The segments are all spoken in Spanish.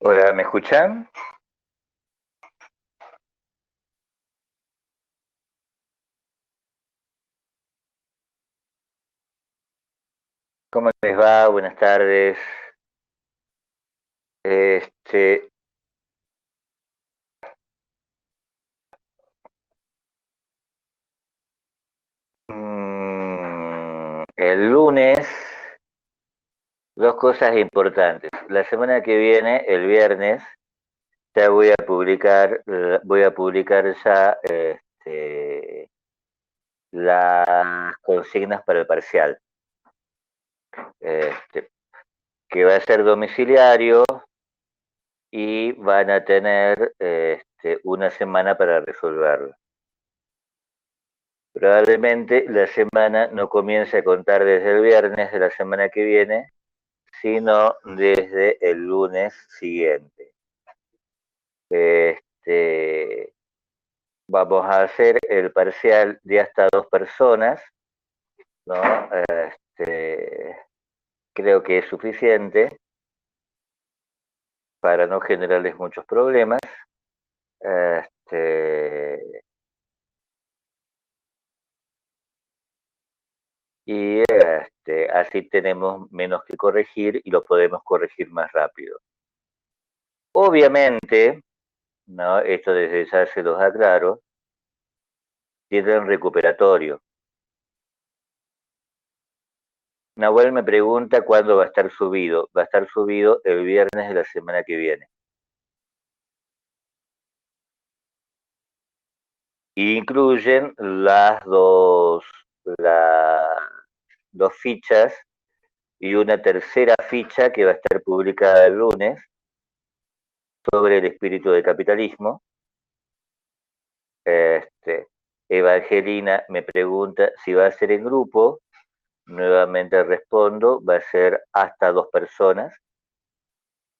Hola, ¿me escuchan? ¿Cómo les va? Buenas tardes. Este, el lunes, dos cosas importantes. La semana que viene, el viernes, ya voy a publicar ya las consignas para el parcial, este, que va a ser domiciliario y van a tener una semana para resolverlo. Probablemente la semana no comience a contar desde el viernes de la semana que viene, sino desde el lunes siguiente. Este, Vamos a hacer el parcial de hasta dos personas, ¿no? Creo que es suficiente para no generarles muchos problemas. Este, Así tenemos menos que corregir y lo podemos corregir más rápido. Obviamente, ¿no? Esto desde ya se los aclaro, tienen recuperatorio. Nahuel me pregunta cuándo va a estar subido. Va a estar subido el viernes de la semana que viene. Incluyen las dos fichas y una tercera ficha que va a estar publicada el lunes sobre el espíritu del capitalismo. Este, Evangelina me pregunta si va a ser en grupo. Nuevamente respondo, va a ser hasta dos personas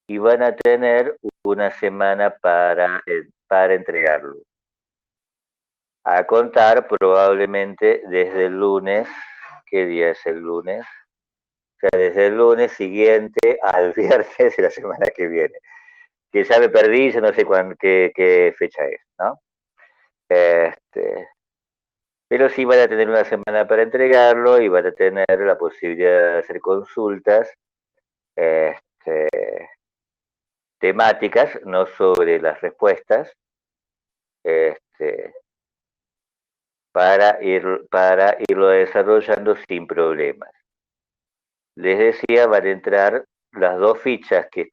y van a tener una semana para entregarlo. A contar probablemente desde el lunes, ¿qué día es el lunes? O sea, desde el lunes siguiente al viernes de la semana que viene. Que ya me perdí, yo no sé qué fecha es, ¿no? Este, pero sí van a tener una semana para entregarlo y van a tener la posibilidad de hacer consultas este, temáticas, no sobre las respuestas, este, para irlo desarrollando sin problemas. Les decía, van a entrar las dos fichas que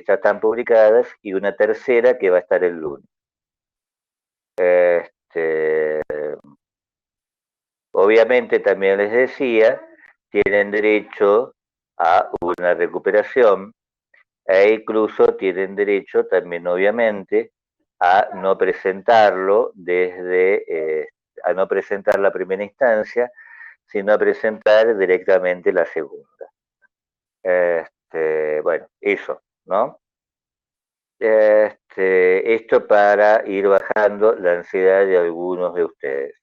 ya están publicadas y una tercera que va a estar el lunes. Este, Obviamente también les decía, tienen derecho a una recuperación e incluso tienen derecho también obviamente a no presentarlo a no presentar la primera instancia, sino a presentar directamente la segunda. Bueno, eso, ¿no? Esto para ir bajando la ansiedad de algunos de ustedes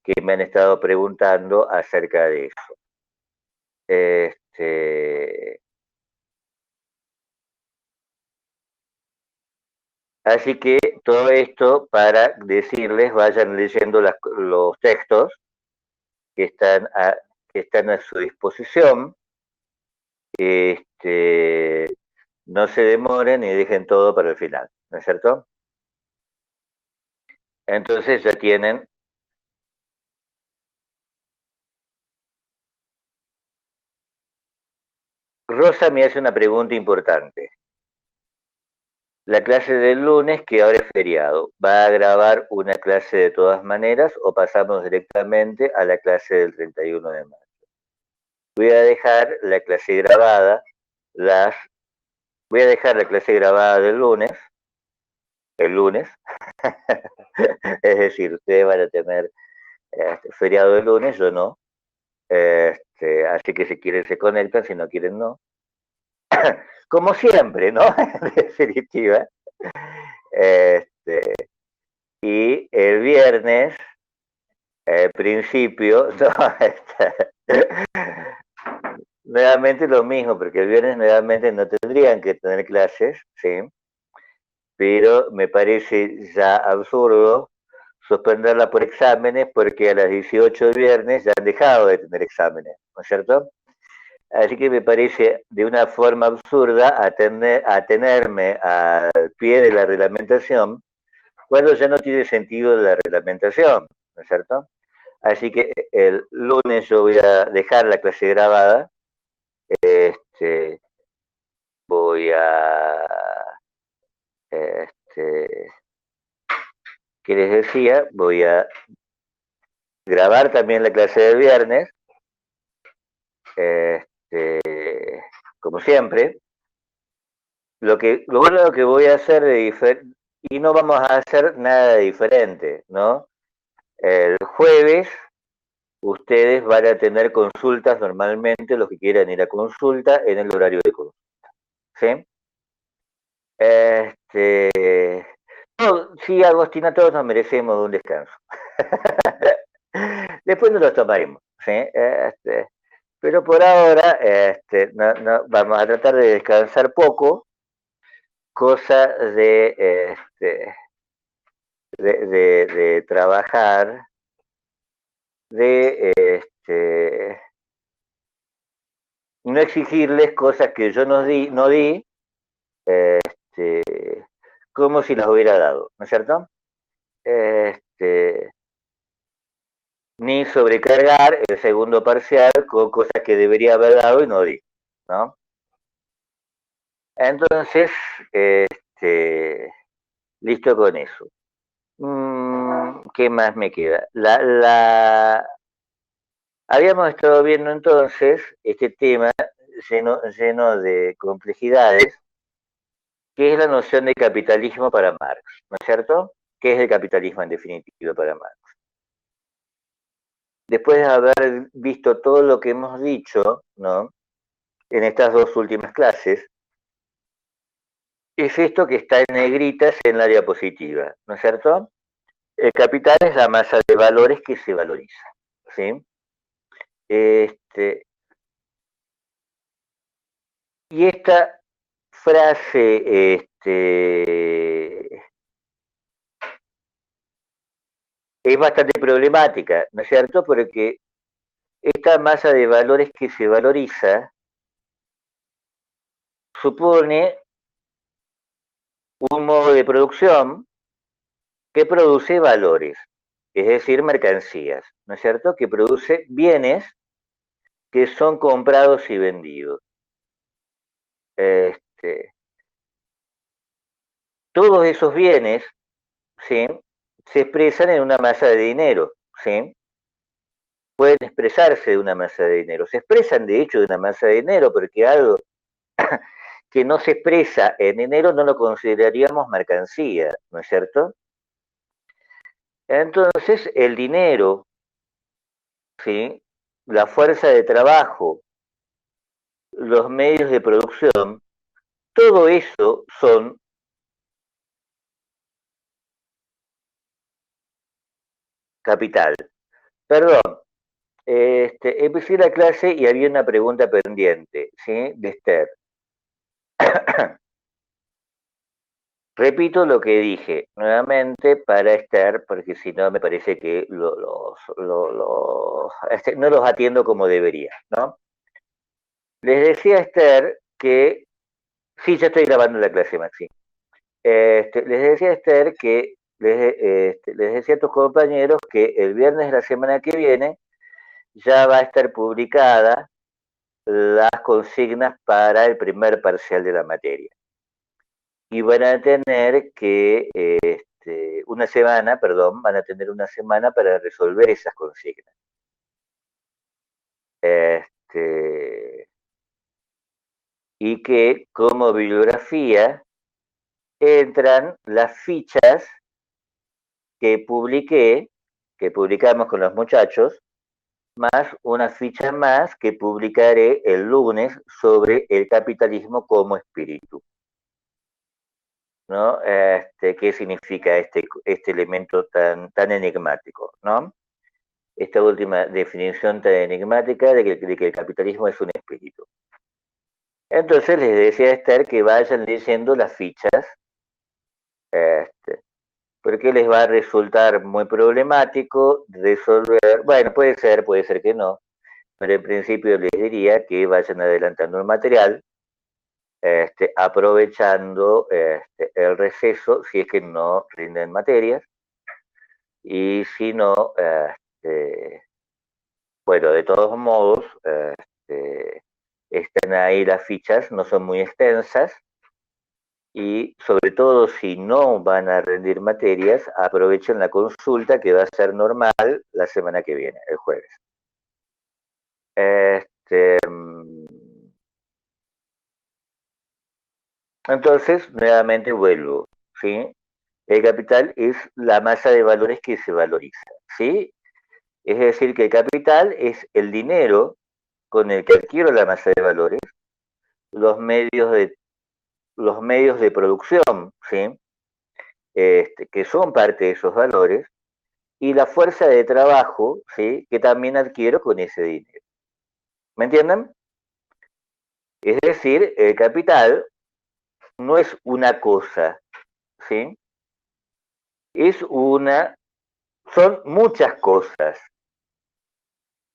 que me han estado preguntando acerca de eso. Este, Así que todo esto para decirles, vayan leyendo los textos que que están a su disposición. Este, no se demoren y dejen todo para el final, ¿no es cierto? Entonces ya tienen. Rosa me hace una pregunta importante. La clase del lunes, que ahora es feriado, ¿va a grabar una clase de todas maneras o pasamos directamente a la clase del 31 de mayo? Voy a dejar la clase grabada, las, voy a dejar la clase grabada del lunes, el lunes, es decir, ustedes van a tener feriado el lunes, yo no, así que si quieren se conectan, si no quieren no. Como siempre, ¿no? En definitiva. Este, y el viernes, al principio, no, nuevamente lo mismo, porque el viernes nuevamente no tendrían que tener clases, ¿sí? Pero me parece ya absurdo suspenderla por exámenes porque a las 18 del viernes ya han dejado de tener exámenes, ¿no es cierto? Así que me parece de una forma absurda atenerme al pie de la reglamentación cuando ya no tiene sentido la reglamentación, ¿no es cierto? Así que el lunes yo voy a dejar la clase grabada, este, voy a, este, ¿qué les decía? Voy a grabar también la clase del viernes, este, como siempre. Lo bueno que voy a hacer de diferente, y no vamos a hacer nada diferente, ¿no? El jueves ustedes van a tener consultas normalmente, los que quieran ir a consulta, en el horario de consulta, ¿sí? No, sí, Agostina, todos nos merecemos un descanso. Después nos lo tomaremos, ¿sí? Pero por ahora vamos a tratar de descansar poco, cosa de trabajar, de no exigirles cosas que yo no di, este, como si las hubiera dado, ¿no es cierto? Este, ni sobrecargar el segundo parcial con cosas que debería haber dado y no di, ¿no? Entonces, listo con eso. ¿Qué más me queda? Habíamos estado viendo entonces este tema lleno de complejidades, que es la noción de capitalismo para Marx, ¿no es cierto? ¿Qué es el capitalismo en definitiva para Marx? Después de haber visto todo lo que hemos dicho, ¿no? En estas dos últimas clases, es esto que está en negritas en la diapositiva, ¿no es cierto? El capital es la masa de valores que se valoriza, ¿sí? Y esta frase, es bastante problemática, ¿no es cierto? Porque esta masa de valores que se valoriza supone un modo de producción que produce valores, es decir, mercancías, ¿no es cierto? Que produce bienes que son comprados y vendidos. Este, todos esos bienes, ¿sí? Se expresan en una masa de dinero, ¿sí? Pueden expresarse de una masa de dinero. Se expresan, de hecho, de una masa de dinero, porque algo que no se expresa en dinero no lo consideraríamos mercancía, ¿no es cierto? Entonces, el dinero, ¿sí? La fuerza de trabajo, los medios de producción, todo eso son capital. Perdón, empecé la clase y había una pregunta pendiente, ¿sí? De Esther. Repito lo que dije nuevamente para Esther, porque si no me parece que no los atiendo como debería, ¿no? Les decía a Esther que, sí, ya estoy grabando la clase, Maxi. Les decía a Esther que, les decía a tus compañeros que el viernes de la semana que viene ya va a estar publicada las consignas para el primer parcial de la materia. Y van a tener que, una semana, perdón, van a tener una semana para resolver esas consignas. Y que como bibliografía entran las fichas que publicamos con los muchachos, más una ficha más que publicaré el lunes sobre el capitalismo como espíritu, ¿no? ¿Qué significa este elemento tan enigmático, ¿no? Esta última definición tan enigmática de que el capitalismo es un espíritu. Entonces les decía a Esther que vayan leyendo las fichas, este, porque les va a resultar muy problemático resolver, bueno, puede ser que no, pero en principio les diría que vayan adelantando el material, aprovechando el receso si es que no rinden materias, y si no, bueno, de todos modos, están ahí las fichas, no son muy extensas, y sobre todo si no van a rendir materias, aprovechen la consulta que va a ser normal la semana que viene, el jueves. Entonces, nuevamente vuelvo, ¿sí? El capital es la masa de valores que se valoriza, ¿sí? Es decir, que el capital es el dinero con el que adquiero la masa de valores, los medios de, los medios de producción, ¿sí? Que son parte de esos valores, y la fuerza de trabajo, ¿sí? Que también adquiero con ese dinero. ¿Me entienden? Es decir, el capital no es una cosa, ¿sí? Es una, son muchas cosas.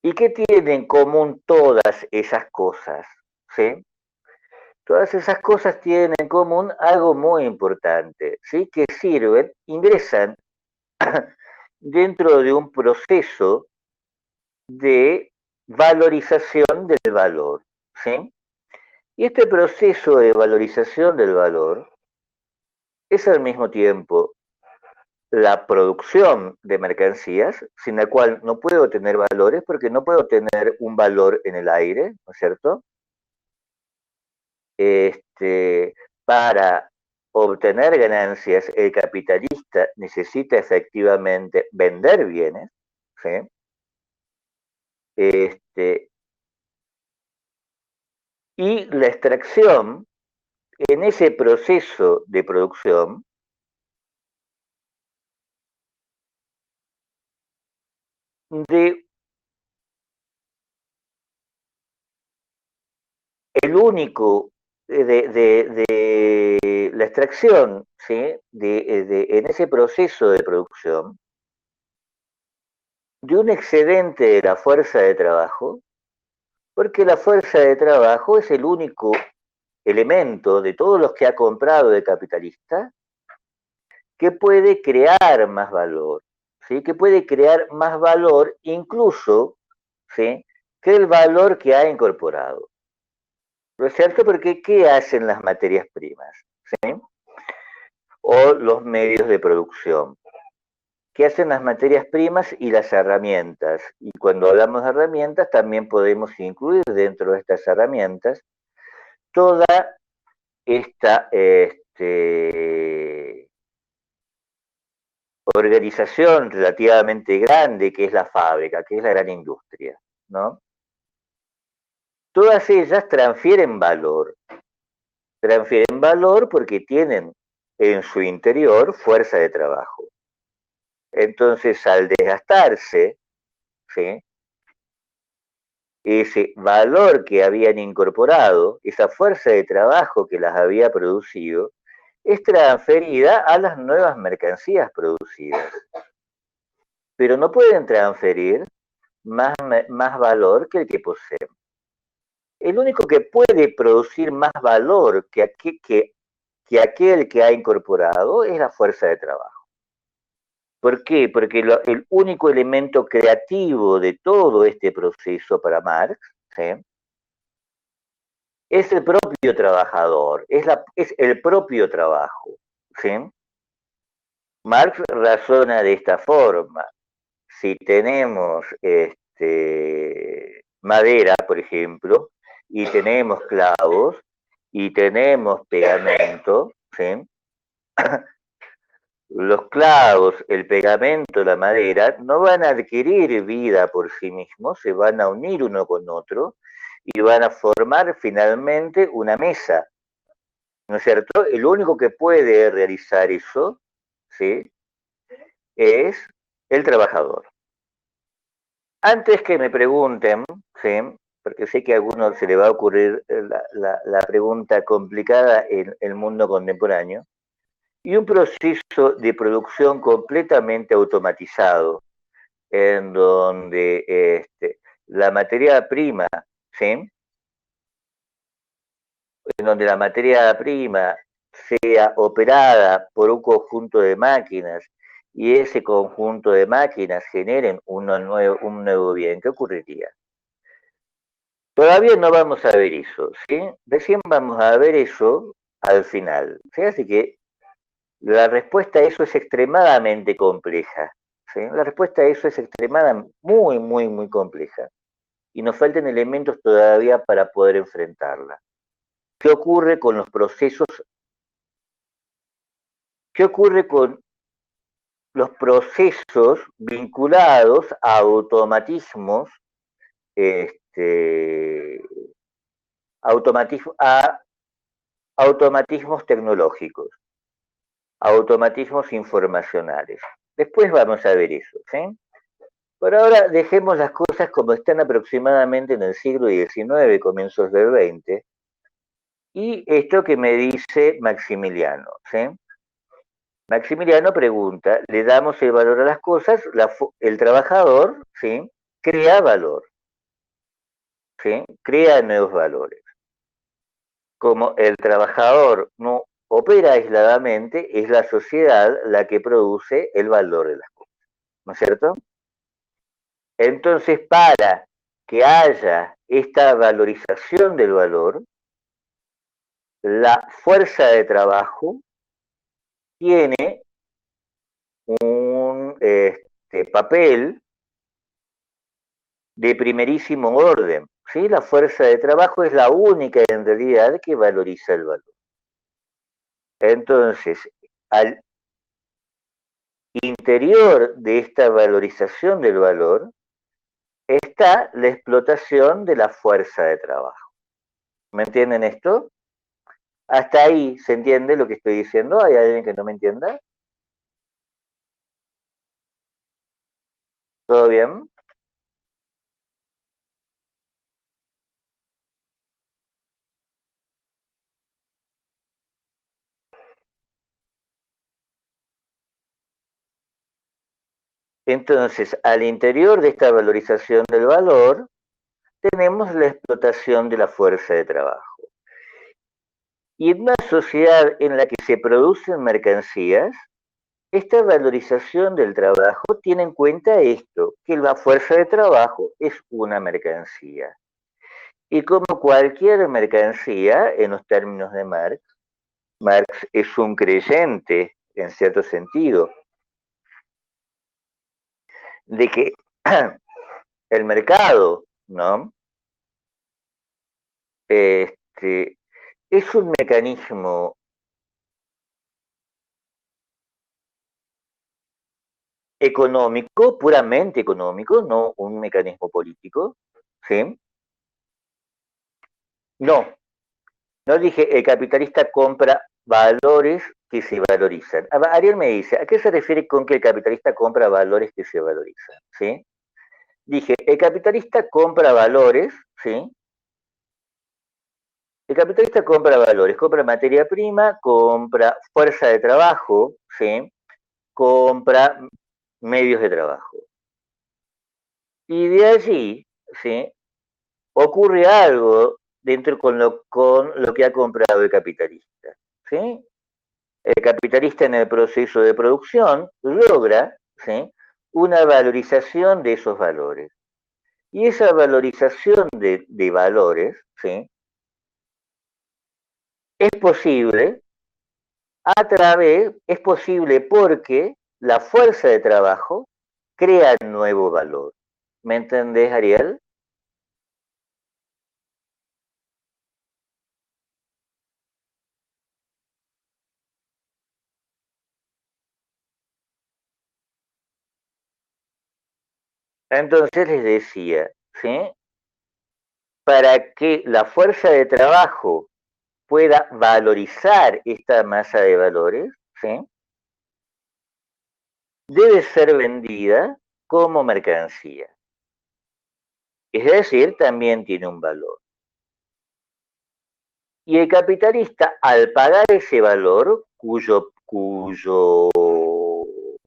¿Y qué tienen en común todas esas cosas? ¿Sí? Todas esas cosas tienen en común algo muy importante, ¿sí? Que sirven, ingresan dentro de un proceso de valorización del valor, ¿sí? Y este proceso de valorización del valor es al mismo tiempo la producción de mercancías, sin la cual no puedo tener valores, porque no puedo tener un valor en el aire, ¿no es cierto? Para obtener ganancias, el capitalista necesita efectivamente vender bienes, ¿sí? Este, y la extracción, en ese proceso de producción, de el único, de la extracción, ¿sí? En ese proceso de producción, de un excedente de la fuerza de trabajo, porque la fuerza de trabajo es el único elemento de todos los que ha comprado de capitalista que puede crear más valor, ¿sí? Que puede crear más valor incluso, ¿sí? Que el valor que ha incorporado. ¿No es cierto? Porque ¿qué hacen las materias primas? ¿Sí? O los medios de producción. ¿Qué hacen las materias primas y las herramientas? Y cuando hablamos de herramientas, también podemos incluir dentro de estas herramientas toda esta organización relativamente grande que es la fábrica, que es la gran industria, ¿no? Todas ellas transfieren valor porque tienen en su interior fuerza de trabajo. Entonces, al desgastarse, ¿sí? Ese valor que habían incorporado, esa fuerza de trabajo que las había producido, es transferida a las nuevas mercancías producidas. Pero no pueden transferir más valor que el que poseen. El único que puede producir más valor que aquel que ha incorporado es la fuerza de trabajo. ¿Por qué? Porque el único elemento creativo de todo este proceso para Marx, ¿sí? Es el propio trabajador, es el propio trabajo, ¿sí? Marx razona de esta forma. Si tenemos madera, por ejemplo, y tenemos clavos, y tenemos pegamento, ¿sí? Los clavos, el pegamento, la madera, no van a adquirir vida por sí mismos, se van a unir uno con otro y van a formar finalmente una mesa, ¿no es cierto? El único que puede realizar eso, ¿sí? Es el trabajador. Antes que me pregunten, ¿sí? porque sé que a alguno se le va a ocurrir la pregunta complicada en el mundo contemporáneo, y un proceso de producción completamente automatizado, en donde la materia prima, ¿sí? En donde la materia prima sea operada por un conjunto de máquinas y ese conjunto de máquinas generen un nuevo bien, ¿qué ocurriría? Todavía no vamos a ver eso, ¿sí? Recién vamos a ver eso al final, ¿sí? Así que la respuesta a eso es extremadamente compleja, ¿sí? La respuesta a eso es extremadamente, muy compleja. Y nos faltan elementos todavía para poder enfrentarla. ¿Qué ocurre con los procesos? ¿Qué ocurre con los procesos vinculados a automatismos, este, a automatismos tecnológicos, automatismos informacionales? Después vamos a ver eso, ¿sí? Por ahora dejemos las cosas como están aproximadamente en el siglo XIX, comienzos del XX, y esto que me dice Maximiliano, ¿sí? Maximiliano pregunta, le damos el valor a las cosas, el trabajador, ¿sí? Crea valor, ¿sí? Crea nuevos valores. Como el trabajador no opera aisladamente, es la sociedad la que produce el valor de las cosas, ¿no es cierto? Entonces, para que haya esta valorización del valor, la fuerza de trabajo tiene un papel de primerísimo orden, ¿sí? La fuerza de trabajo es la única en realidad que valoriza el valor. Entonces, al interior de esta valorización del valor está la explotación de la fuerza de trabajo. ¿Me entienden esto? Hasta ahí se entiende lo que estoy diciendo. ¿Hay alguien que no me entienda? ¿Todo bien? Entonces, al interior de esta valorización del valor, tenemos la explotación de la fuerza de trabajo. Y en una sociedad en la que se producen mercancías, esta valorización del trabajo tiene en cuenta esto, que la fuerza de trabajo es una mercancía. Y como cualquier mercancía, en los términos de Marx, Marx es un creyente, en cierto sentido, de que el mercado, ¿no? Este, es un mecanismo económico, puramente económico, no un mecanismo político, ¿sí? No, no dije el capitalista compra valores que se valorizan. Ariel me dice, ¿a qué se refiere con que el capitalista compra valores que se valorizan? ¿Sí? Dije, el capitalista compra valores, ¿sí? El capitalista compra valores, compra materia prima, compra fuerza de trabajo, ¿sí? Compra medios de trabajo. Y de allí, ¿sí? Ocurre algo dentro con lo que ha comprado el capitalista, ¿sí? El capitalista en el proceso de producción logra, ¿sí? Una valorización de esos valores. Y esa valorización de valores, ¿sí? Es posible es posible porque la fuerza de trabajo crea nuevo valor. ¿Me entendés, Ariel? Entonces les decía, ¿sí? Para que la fuerza de trabajo pueda valorizar esta masa de valores, ¿sí? Debe ser vendida como mercancía. Es decir, también tiene un valor. Y el capitalista, al pagar ese valor, cuyo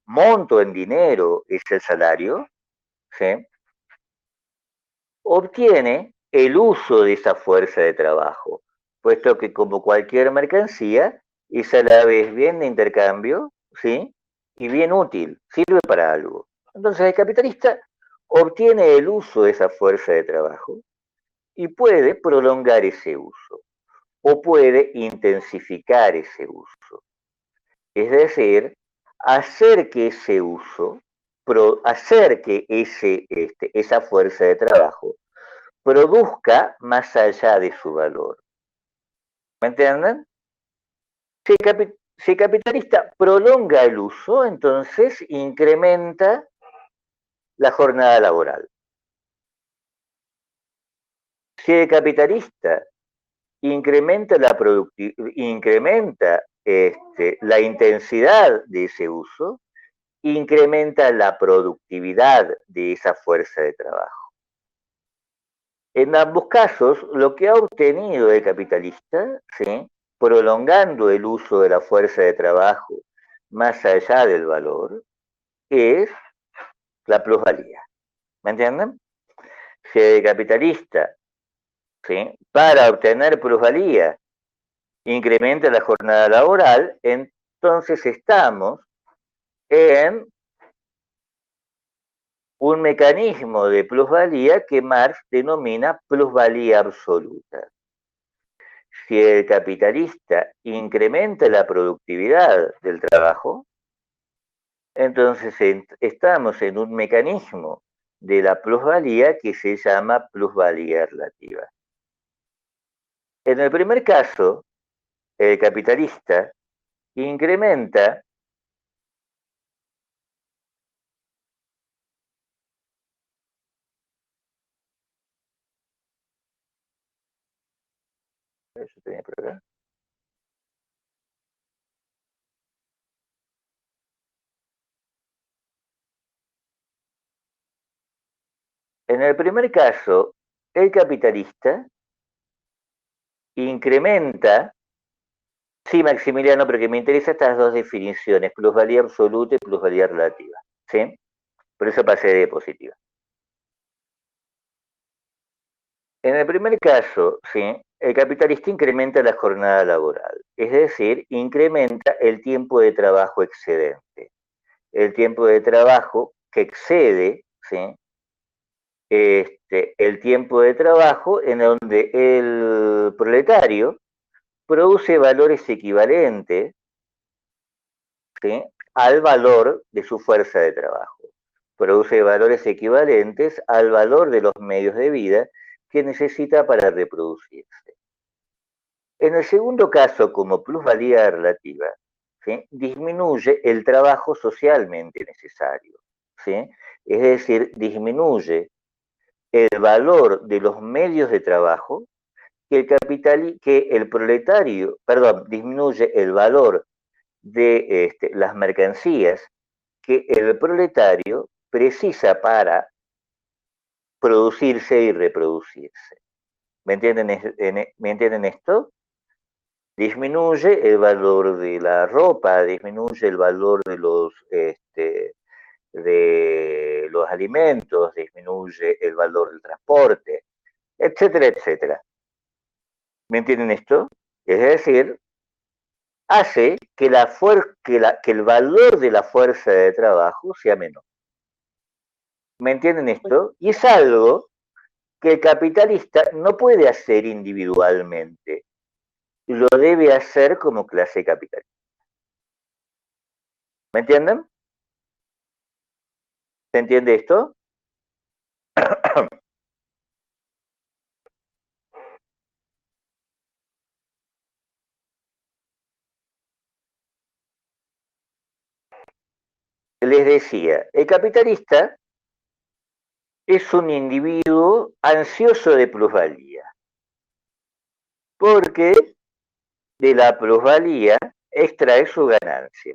monto en dinero es el salario, ¿sí?, obtiene el uso de esa fuerza de trabajo, puesto que como cualquier mercancía, es a la vez bien de intercambio, ¿sí?, y bien útil, sirve para algo. Entonces el capitalista obtiene el uso de esa fuerza de trabajo y puede prolongar ese uso o puede intensificar ese uso. Es decir, hacer que ese uso, hacer que esa fuerza de trabajo produzca más allá de su valor. ¿Me entienden? Si el capitalista prolonga el uso, entonces incrementa la jornada laboral. Si el capitalista incrementa la intensidad de ese uso, incrementa la productividad de esa fuerza de trabajo. En ambos casos, lo que ha obtenido el capitalista, ¿sí?, prolongando el uso de la fuerza de trabajo más allá del valor, es la plusvalía. ¿Me entienden? Si el capitalista, ¿sí?, para obtener plusvalía incrementa la jornada laboral, entonces estamos en un mecanismo de plusvalía que Marx denomina plusvalía absoluta. Si el capitalista incrementa la productividad del trabajo, entonces estamos en un mecanismo de la plusvalía que se llama plusvalía relativa. En el primer caso, el capitalista incrementa eso tenía por acá. En el primer caso, el capitalista incrementa, sí, Maximiliano, pero que me interesan estas dos definiciones, plusvalía absoluta y plusvalía relativa, ¿sí? Por eso pasé de diapositiva. En el primer caso, ¿sí?, el capitalista incrementa la jornada laboral, es decir, incrementa el tiempo de trabajo excedente, el tiempo de trabajo que excede, ¿sí?, el tiempo de trabajo en donde el proletario produce valores equivalentes, ¿sí?, al valor de su fuerza de trabajo. Produce valores equivalentes al valor de los medios de vida que necesita para reproducirse. En el segundo caso, como plusvalía relativa, ¿sí?, disminuye el trabajo socialmente necesario, ¿sí?, es decir, disminuye el valor de los medios de trabajo que el proletario, perdón, disminuye el valor de las mercancías que el proletario precisa para producirse y reproducirse. ¿Me entienden esto? Disminuye el valor de la ropa, disminuye el valor de los alimentos, disminuye el valor del transporte, etcétera, etcétera. ¿Me entienden esto? Es decir, hace que el valor de la fuerza de trabajo sea menor. ¿Me entienden esto? Y es algo que el capitalista no puede hacer individualmente, lo debe hacer como clase capitalista. ¿Me entienden? ¿Se entiende esto? Les decía, el capitalista es un individuo ansioso de plusvalía, porque de la plusvalía extrae su ganancia.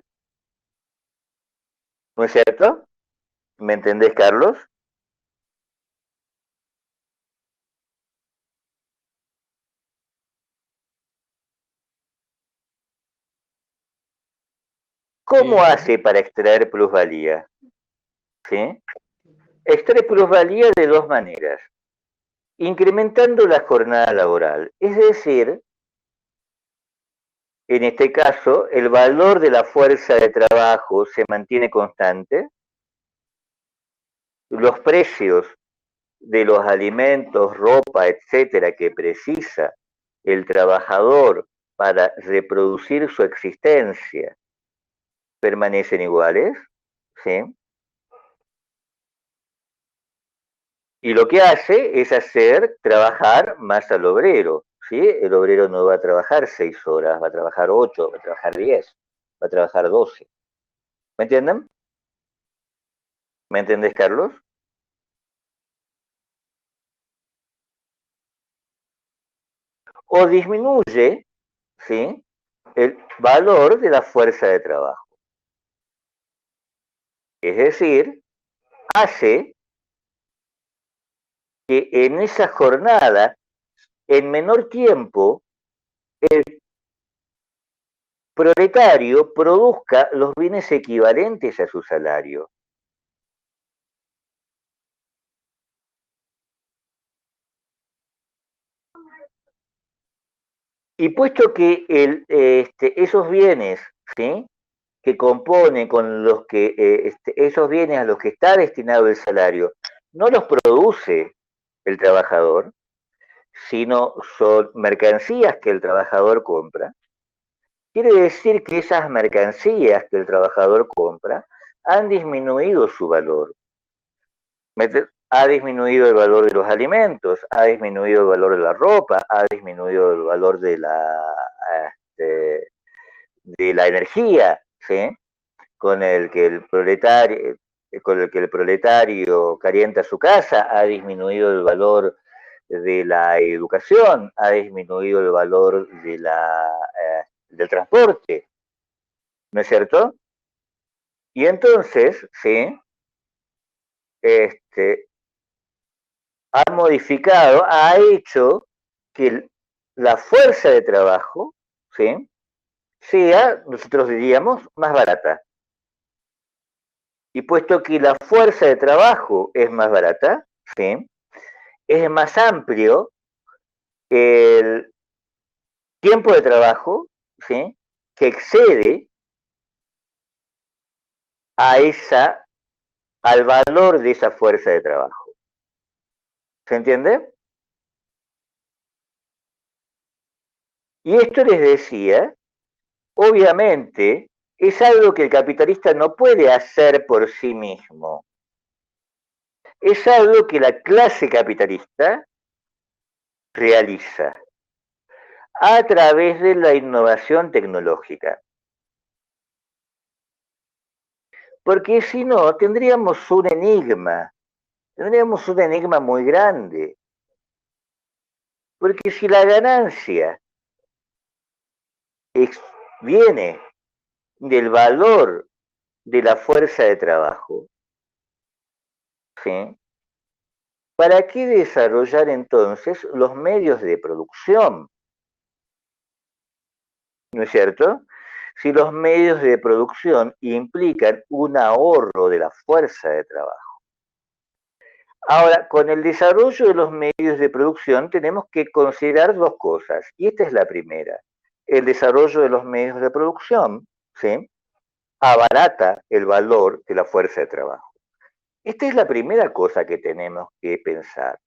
¿No es cierto? ¿Me entendés, Carlos? ¿Cómo hace para extraer plusvalía? ¿Sí? Extrae plusvalía de dos maneras. Incrementando la jornada laboral. Es decir, en este caso, el valor de la fuerza de trabajo se mantiene constante, los precios de los alimentos, ropa, etcétera, que precisa el trabajador para reproducir su existencia permanecen iguales, ¿sí? Y lo que hace es hacer trabajar más al obrero, ¿sí? El obrero no va a trabajar 6 horas, va a trabajar 8, va a trabajar 10, va a trabajar 12. ¿Me entienden? ¿Me entendés, Carlos? O disminuye, ¿sí?, el valor de la fuerza de trabajo. Es decir, hace que en esa jornada, en menor tiempo, el proletario produzca los bienes equivalentes a su salario. Y puesto que esos bienes, ¿sí?, que componen con los que esos bienes a los que está destinado el salario, no los produce el trabajador, sino son mercancías que el trabajador compra, quiere decir que esas mercancías que el trabajador compra han disminuido su valor. Ha disminuido el valor de los alimentos, ha disminuido el valor de la ropa, ha disminuido el valor este, de la energía, ¿sí?, con el que el proletario, calienta su casa, ha disminuido el valor de la educación, ha disminuido el valor del transporte, ¿no es cierto? Y entonces, ¿sí?, este, ha modificado, ha hecho que la fuerza de trabajo, ¿sí?, sea, nosotros diríamos, más barata. Y puesto que la fuerza de trabajo es más barata, ¿sí?, es más amplio el tiempo de trabajo, ¿sí?, que excede a al valor de esa fuerza de trabajo. ¿Se entiende? Y esto les decía, obviamente, es algo que el capitalista no puede hacer por sí mismo. Es algo que la clase capitalista realiza a través de la innovación tecnológica. Porque si no, tendríamos un enigma muy grande. Porque si la ganancia viene del valor de la fuerza de trabajo, ¿sí?, ¿para qué desarrollar entonces los medios de producción? ¿No es cierto? Si los medios de producción implican un ahorro de la fuerza de trabajo. Ahora, con el desarrollo de los medios de producción tenemos que considerar dos cosas, y esta es la primera. El desarrollo de los medios de producción, ¿sí?, abarata el valor de la fuerza de trabajo. Esta es la primera cosa que tenemos que pensar.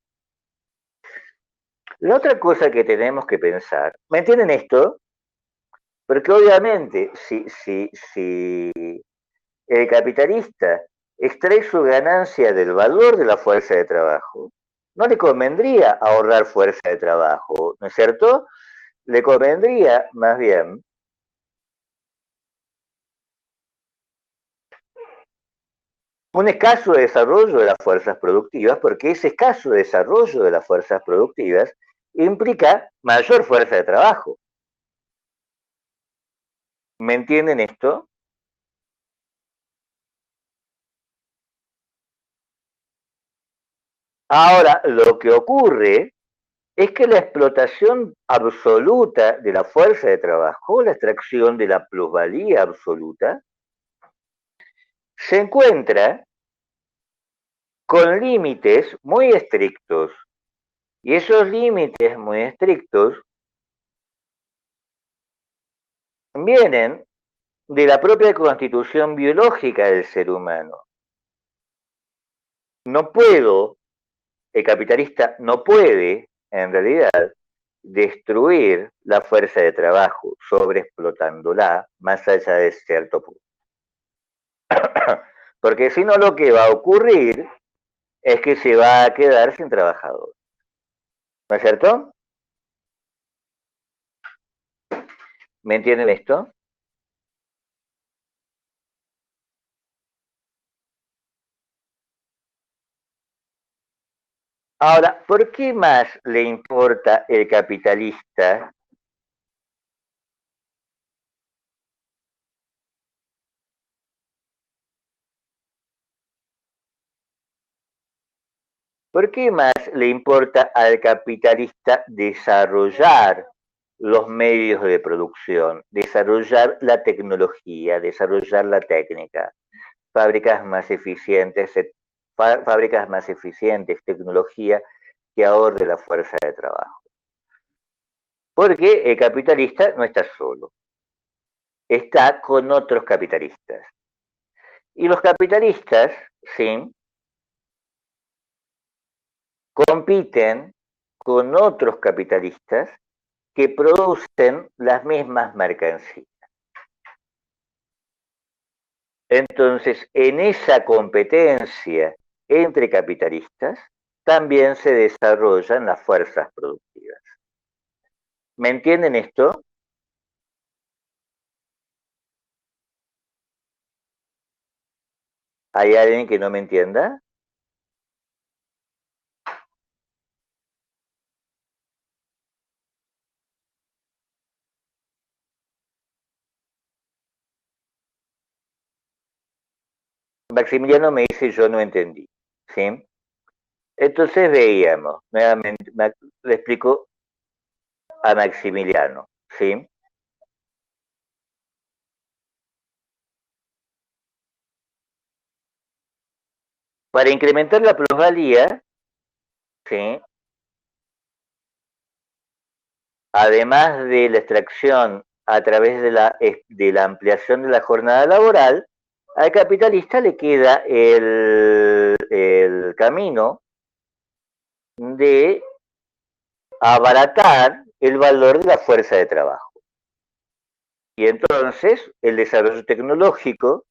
La otra cosa que tenemos que pensar, ¿me entienden esto? Porque obviamente, si el capitalista extrae su ganancia del valor de la fuerza de trabajo, no le convendría ahorrar fuerza de trabajo, ¿no es cierto? Le convendría más bien un escaso desarrollo de las fuerzas productivas, porque ese escaso desarrollo de las fuerzas productivas implica mayor fuerza de trabajo. ¿Me entienden esto? Ahora, lo que ocurre es que la explotación absoluta de la fuerza de trabajo, la extracción de la plusvalía absoluta, se encuentra con límites muy estrictos. Y esos límites muy estrictos vienen de la propia constitución biológica del ser humano. No puedo, el capitalista no puede, en realidad, destruir la fuerza de trabajo, sobreexplotándola más allá de cierto punto. Porque si no, lo que va a ocurrir es que se va a quedar sin trabajador. ¿No es cierto? ¿Me entienden esto? Ahora, ¿por qué más le importa el capitalista? ¿Por qué más le importa al capitalista desarrollar los medios de producción, desarrollar la tecnología, desarrollar la técnica, fábricas más eficientes, fábricas más eficientes, tecnología que ahorre la fuerza de trabajo? Porque el capitalista no está solo, está con otros capitalistas. Y los capitalistas, sí, compiten con otros capitalistas que producen las mismas mercancías. Entonces, en esa competencia entre capitalistas, también se desarrollan las fuerzas productivas. ¿Me entienden esto? ¿Hay alguien que no me entienda? Maximiliano me dice yo no entendí. ¿Sí? Entonces veíamos, nuevamente, le explico a Maximiliano. ¿Sí? Para incrementar la plusvalía, ¿sí? Además de la extracción a través de la ampliación de la jornada laboral, al capitalista le queda el camino de abaratar el valor de la fuerza de trabajo. Y entonces el desarrollo tecnológico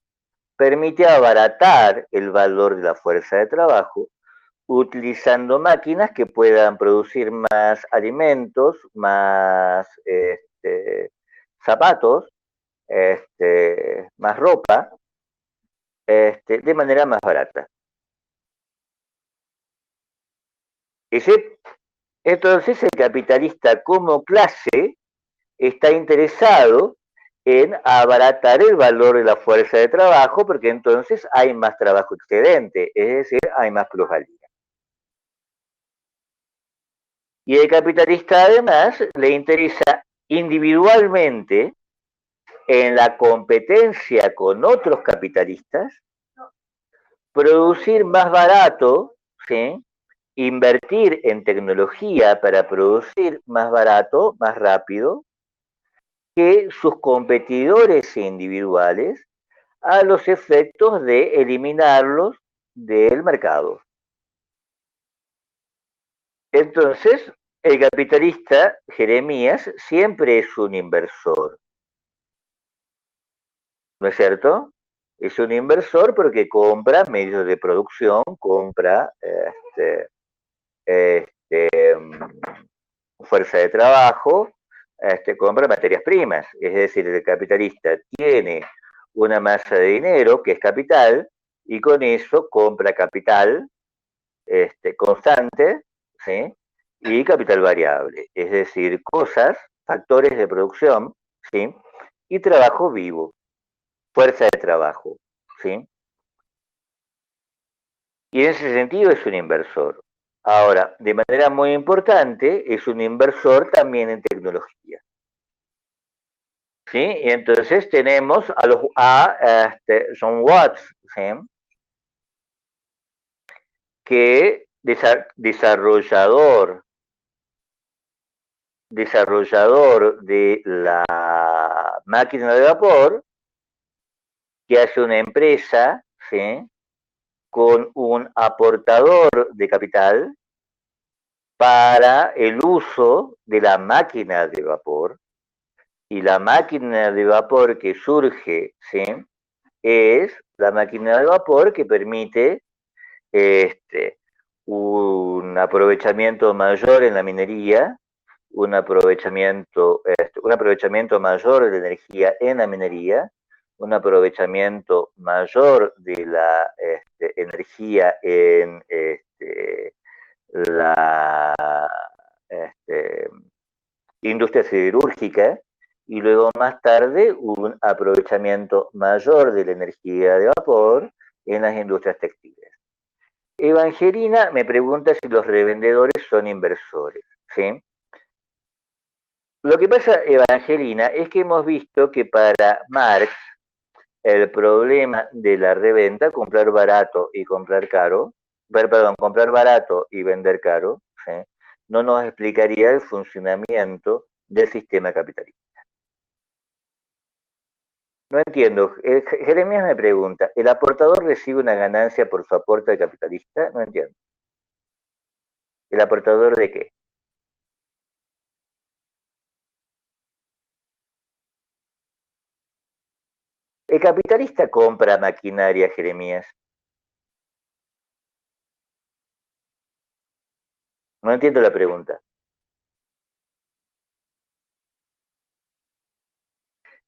permite abaratar el valor de la fuerza de trabajo utilizando máquinas que puedan producir más alimentos, más zapatos, más ropa, de manera más barata. Ese, entonces el capitalista como clase está interesado en abaratar el valor de la fuerza de trabajo porque entonces hay más trabajo excedente, es decir, hay más plusvalía. Y el capitalista además le interesa individualmente en la competencia con otros capitalistas, producir más barato, ¿sí? Invertir en tecnología para producir más barato, más rápido, que sus competidores individuales a los efectos de eliminarlos del mercado. Entonces, el capitalista, Jeremías, siempre es un inversor, ¿no es cierto? Es un inversor porque compra medios de producción, compra fuerza de trabajo, compra materias primas. Es decir, el capitalista tiene una masa de dinero que es capital y con eso compra capital constante, ¿sí? Y capital variable, es decir, cosas, factores de producción, ¿sí? Y trabajo vivo, fuerza de trabajo, ¿sí? Y en ese sentido es un inversor. Ahora, de manera muy importante, es un inversor también en tecnología. ¿sí? Y entonces tenemos son watts, ¿sí? Que desarrollador de la máquina de vapor, que hace una empresa, ¿sí? Con un aportador de capital para el uso de la máquina de vapor, y la máquina de vapor que surge, ¿sí? Es la máquina de vapor que permite este, un aprovechamiento mayor en la minería, un aprovechamiento mayor de la energía en la minería, un aprovechamiento mayor de la energía en la este, industria siderúrgica, y luego más tarde un aprovechamiento mayor de la energía de vapor en las industrias textiles. Evangelina me pregunta si los revendedores son inversores, ¿sí? Lo que pasa, Evangelina, es que hemos visto que para Marx el problema de la reventa, comprar barato y comprar caro, perdón, comprar barato y vender caro, ¿sí? No nos explicaría el funcionamiento del sistema capitalista. No entiendo. Jeremías me pregunta, ¿el aportador recibe una ganancia por su aporte al capitalista? No entiendo. ¿El aportador de qué? El capitalista compra maquinaria, Jeremías. No entiendo la pregunta.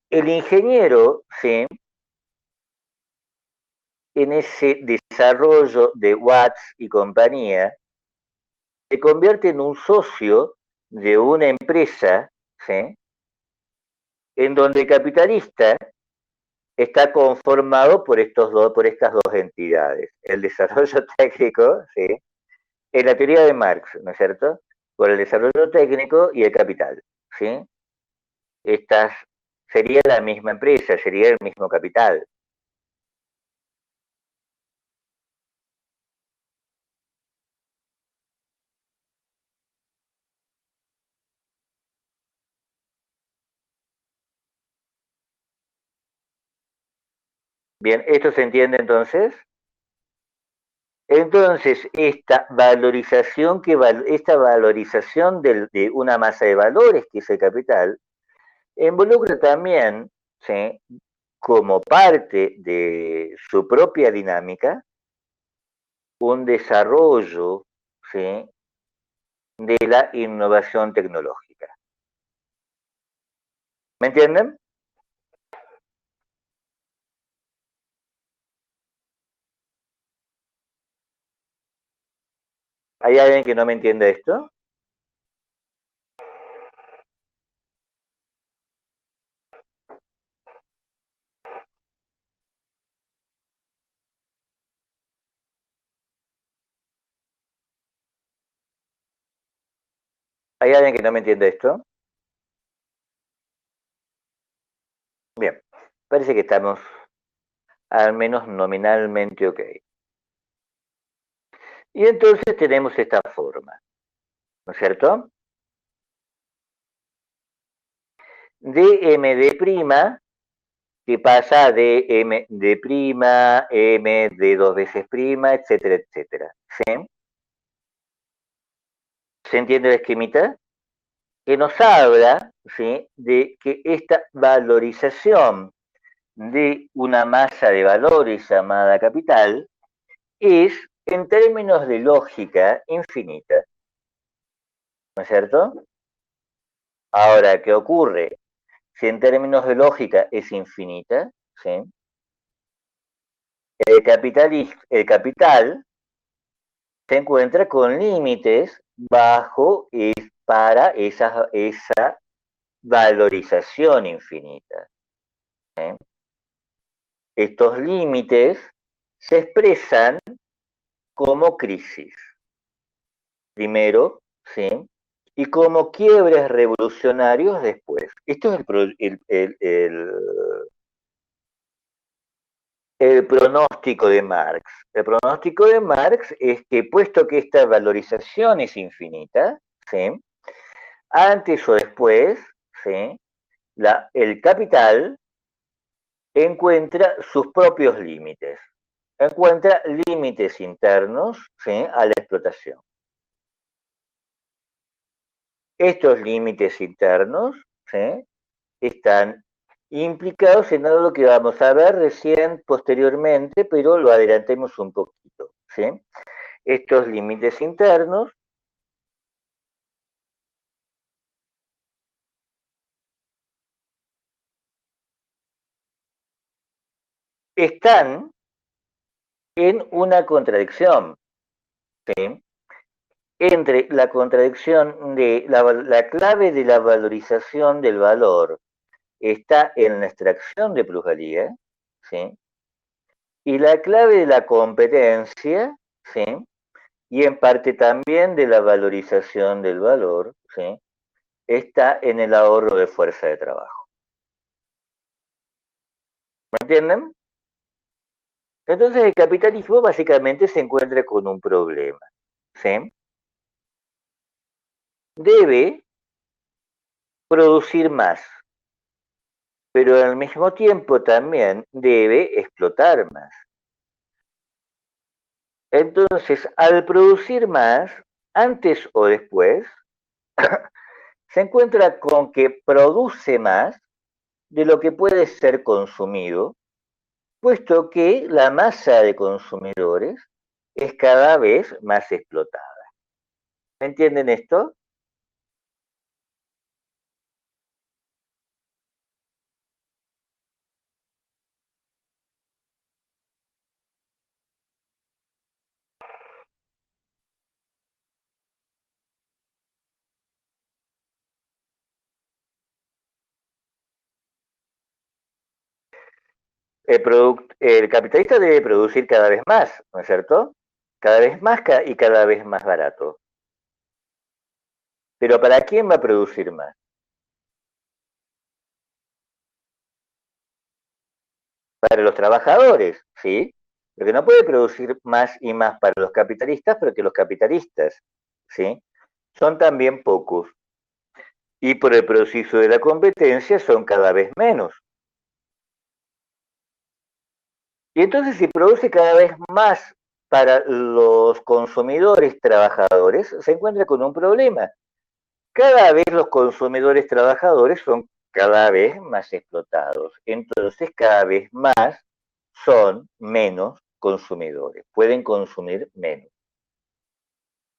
El ingeniero, ¿sí? En ese desarrollo de Watts y compañía, se convierte en un socio de una empresa, ¿sí? En donde el capitalista está conformado por estas dos entidades. El desarrollo técnico, ¿sí? En la teoría de Marx, ¿no es cierto? Por el desarrollo técnico y el capital, ¿sí? Estas sería la misma empresa, sería el mismo capital. Bien, ¿esto se entiende entonces? Entonces, esta valorización de una masa de valores, que es el capital, involucra también, ¿sí? Como parte de su propia dinámica, un desarrollo, ¿sí? De la innovación tecnológica. ¿Me entienden? ¿Hay alguien que no me entiende esto? ¿Hay alguien que no me entiende esto? Bien, parece que estamos al menos nominalmente ok. Y entonces tenemos esta forma, ¿no es cierto? dmd', que pasa de m de prima, m de dos veces prima, etcétera, etcétera. ¿Sí? ¿Se entiende la esquemita? Que nos habla, ¿sí? De que esta valorización de una masa de valores llamada capital es, en términos de lógica, infinita, ¿no es cierto? Ahora, ¿qué ocurre? Si en términos de lógica es infinita, ¿sí? El capital se encuentra con límites bajo para esa valorización infinita. ¿Sí? Estos límites se expresan como crisis. Primero, ¿sí? y como quiebres revolucionarios después. Esto es el pronóstico de Marx. El pronóstico de Marx es que, puesto que esta valorización es infinita, ¿sí? Antes o después, ¿sí? El capital encuentra sus propios límites, encuentra límites internos, ¿sí? A la explotación. Estos límites internos, ¿sí? Están implicados en algo que vamos a ver recién posteriormente, pero lo adelantemos un poquito, ¿sí? Estos límites internos están en una contradicción, ¿sí? Entre la contradicción de la clave de la valorización del valor está en la extracción de plusvalía, ¿sí? Y la clave de la competencia, ¿sí? Y en parte también de la valorización del valor, ¿sí? Está en el ahorro de fuerza de trabajo. ¿Me entienden? Entonces el capitalismo básicamente se encuentra con un problema, ¿sí? Debe producir más, pero al mismo tiempo también debe explotar más. Entonces, al producir más, antes o después, se encuentra con que produce más de lo que puede ser consumido, puesto que la masa de consumidores es cada vez más explotada. ¿Me entienden esto? El capitalista debe producir cada vez más, ¿no es cierto? Cada vez más y cada vez más barato. Pero ¿para quién va a producir más? Para los trabajadores, ¿sí? Porque no puede producir más y más para los capitalistas, porque los capitalistas, ¿sí? Son también pocos. Y por el proceso de la competencia son cada vez menos. Y entonces si produce cada vez más para los consumidores trabajadores, se encuentra con un problema. Cada vez los consumidores trabajadores son cada vez más explotados. Entonces cada vez más son menos consumidores, pueden consumir menos.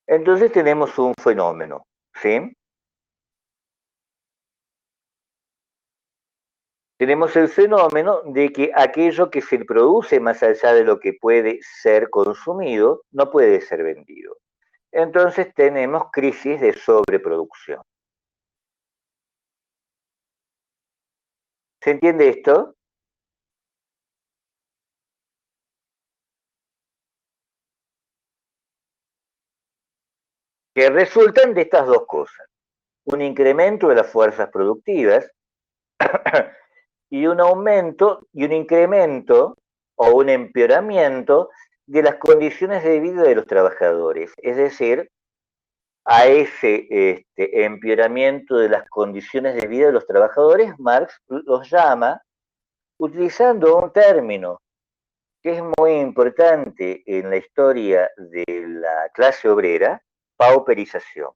Entonces tenemos un fenómeno, ¿sí? Tenemos el fenómeno de que aquello que se produce más allá de lo que puede ser consumido, no puede ser vendido. Entonces tenemos crisis de sobreproducción. ¿Se entiende esto? Que resultan de estas dos cosas. Un incremento de las fuerzas productivas y un aumento y un incremento o un empeoramiento de las condiciones de vida de los trabajadores. Es decir, a ese empeoramiento de las condiciones de vida de los trabajadores, Marx los llama, utilizando un término que es muy importante en la historia de la clase obrera, pauperización.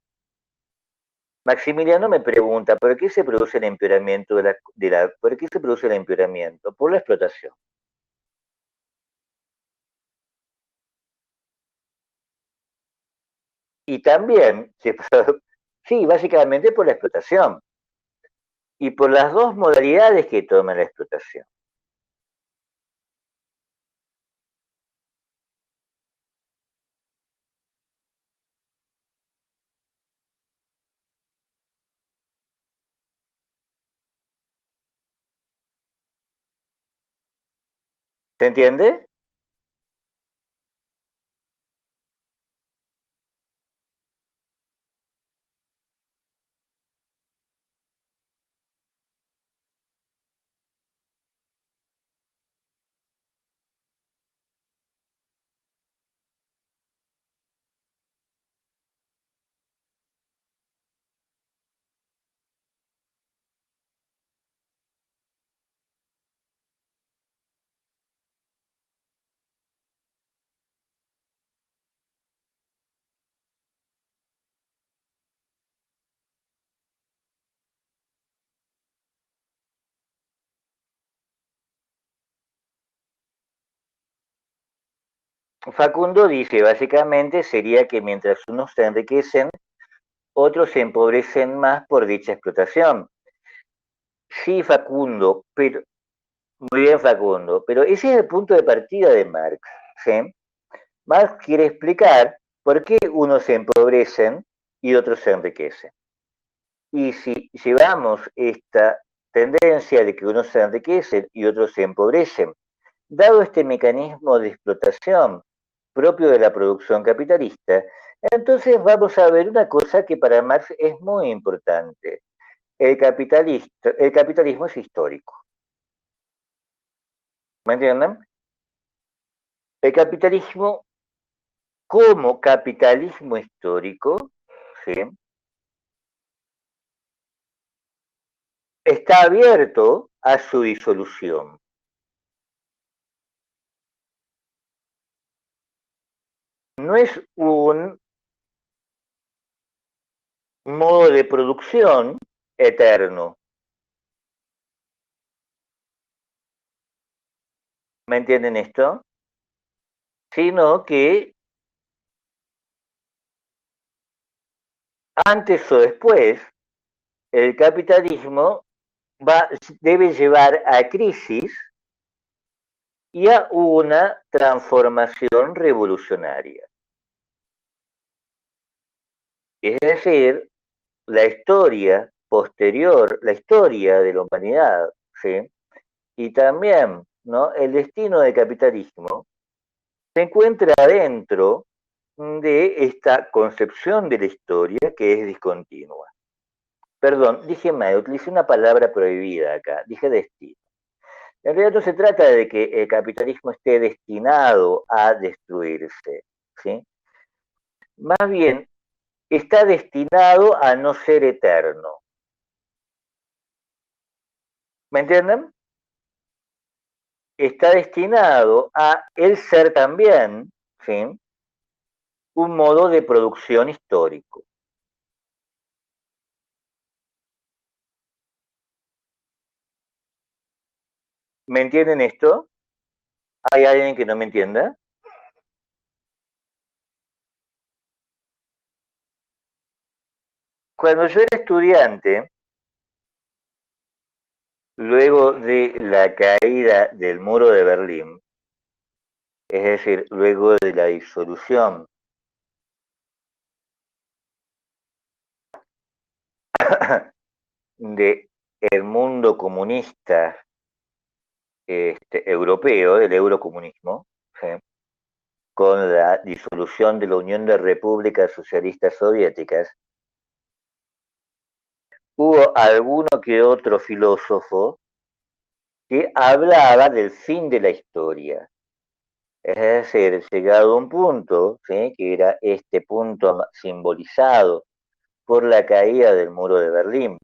Maximiliano me pregunta, ¿por qué se produce el empeoramiento por qué se produce el empeoramiento? Por la explotación. Y también, sí, básicamente por la explotación y por las dos modalidades que toma la explotación. ¿Se entiende? Facundo dice, básicamente, sería que mientras unos se enriquecen, otros se empobrecen más por dicha explotación. Sí, Facundo, pero muy bien, Facundo, pero ese es el punto de partida de Marx. ¿Sí? Marx quiere explicar por qué unos se empobrecen y otros se enriquecen. Y si llevamos esta tendencia de que unos se enriquecen y otros se empobrecen, dado este mecanismo de explotación propio de la producción capitalista, entonces vamos a ver una cosa que para Marx es muy importante. El capitalismo es histórico. ¿Me entienden? El capitalismo como capitalismo histórico, ¿sí? Está abierto a su disolución. No es un modo de producción eterno. ¿Me entienden esto? Sino que antes o después el capitalismo debe llevar a crisis y a una transformación revolucionaria. Es decir, la historia posterior, la historia de la humanidad, ¿sí? Y también, ¿no? El destino del capitalismo se encuentra dentro de esta concepción de la historia que es discontinua. Perdón, dije mal, utilicé una palabra prohibida acá, dije destino. En realidad no se trata de que el capitalismo esté destinado a destruirse, ¿sí? Más bien, está destinado a no ser eterno. ¿Me entienden? Está destinado a el ser también, ¿sí? Un modo de producción histórico. ¿Me entienden esto? ¿Hay alguien que no me entienda? Cuando yo era estudiante, luego de la caída del muro de Berlín, es decir, luego de la disolución del mundo comunista europeo, del eurocomunismo, ¿sí? Con la disolución de la Unión de Repúblicas Socialistas Soviéticas, hubo alguno que otro filósofo que hablaba del fin de la historia. Es decir, llegado a un punto, ¿sí? Que era este punto simbolizado por la caída del muro de Berlín,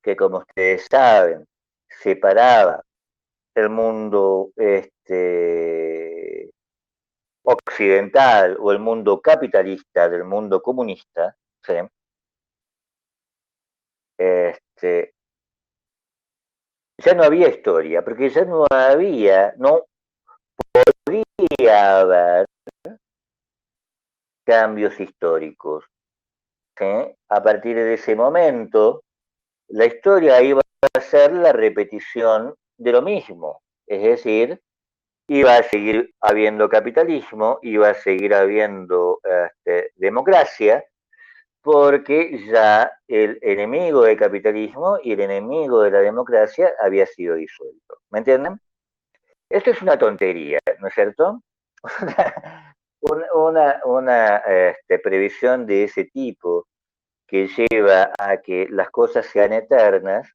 que como ustedes saben, separaba el mundo occidental o el mundo capitalista del mundo comunista, ¿sí? este, ya no había historia, porque ya no podía haber cambios históricos. ¿Sí? A partir de ese momento, la historia iba a ser la repetición de lo mismo, es decir, iba a seguir habiendo capitalismo, iba a seguir habiendo democracia, porque ya el enemigo del capitalismo y el enemigo de la democracia había sido disuelto. ¿Me entienden? Esto es una tontería, ¿no es cierto? Una previsión de ese tipo que lleva a que las cosas sean eternas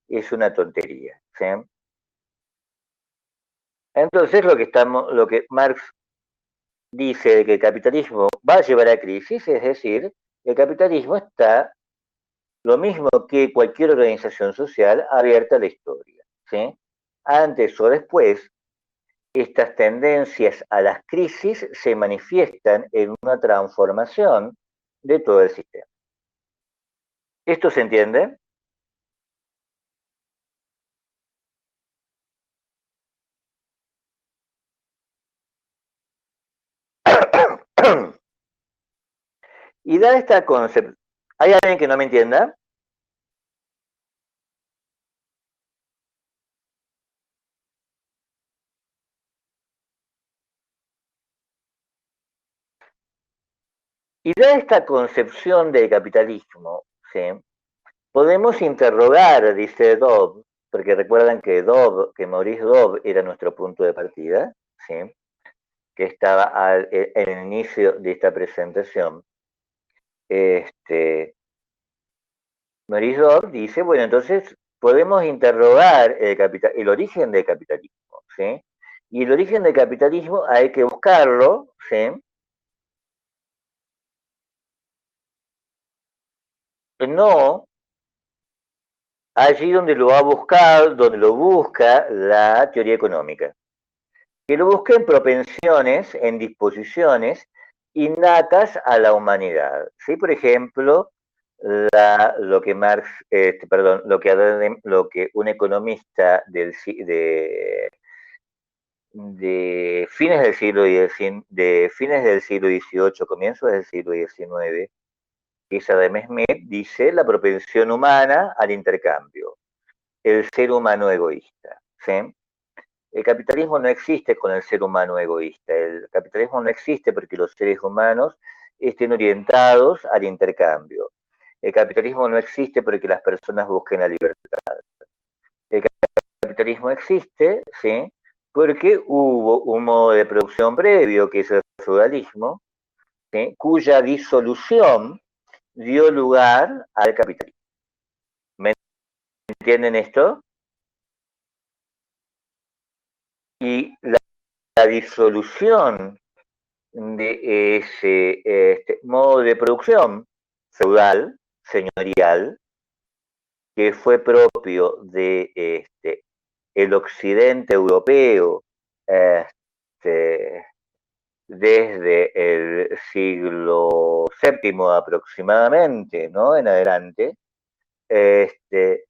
es una tontería. ¿Sí? Entonces lo que Marx dice de que el capitalismo va a llevar a crisis, es decir, el capitalismo está lo mismo que cualquier organización social abierta a la historia. ¿Sí? Antes o después, estas tendencias a las crisis se manifiestan en una transformación de todo el sistema. ¿Esto se entiende? Y dada esta concepción, ¿hay alguien que no me entienda? Y dada esta concepción del capitalismo, ¿sí? Podemos interrogar, dice Dobb, porque recuerdan que Maurice Dobb era nuestro punto de partida, ¿sí? Que estaba en el inicio de esta presentación. Este, Maurice Dobb dice, bueno, entonces podemos interrogar el origen del capitalismo, ¿sí? Y el origen del capitalismo hay que buscarlo, ¿sí? No allí donde lo ha buscado, donde lo busca la teoría económica, que lo busca en propensiones, en disposiciones innatas a la humanidad. ¿Sí? Por ejemplo, lo que Marx, perdón, lo que un economista de fines del siglo XVIII, comienzos del siglo XIX, que es Adam Smith, dice la propensión humana al intercambio, el ser humano egoísta. ¿Sí? El capitalismo no existe con el ser humano egoísta. El capitalismo no existe porque los seres humanos estén orientados al intercambio. El capitalismo no existe porque las personas busquen la libertad. El capitalismo existe, ¿sí? Porque hubo un modo de producción previo, que es el feudalismo, ¿sí? Cuya disolución dio lugar al capitalismo. ¿Me entienden esto? Y la disolución de ese modo de producción feudal, señorial, que fue propio de el occidente europeo este, desde el siglo VII aproximadamente, ¿no? En adelante. Este,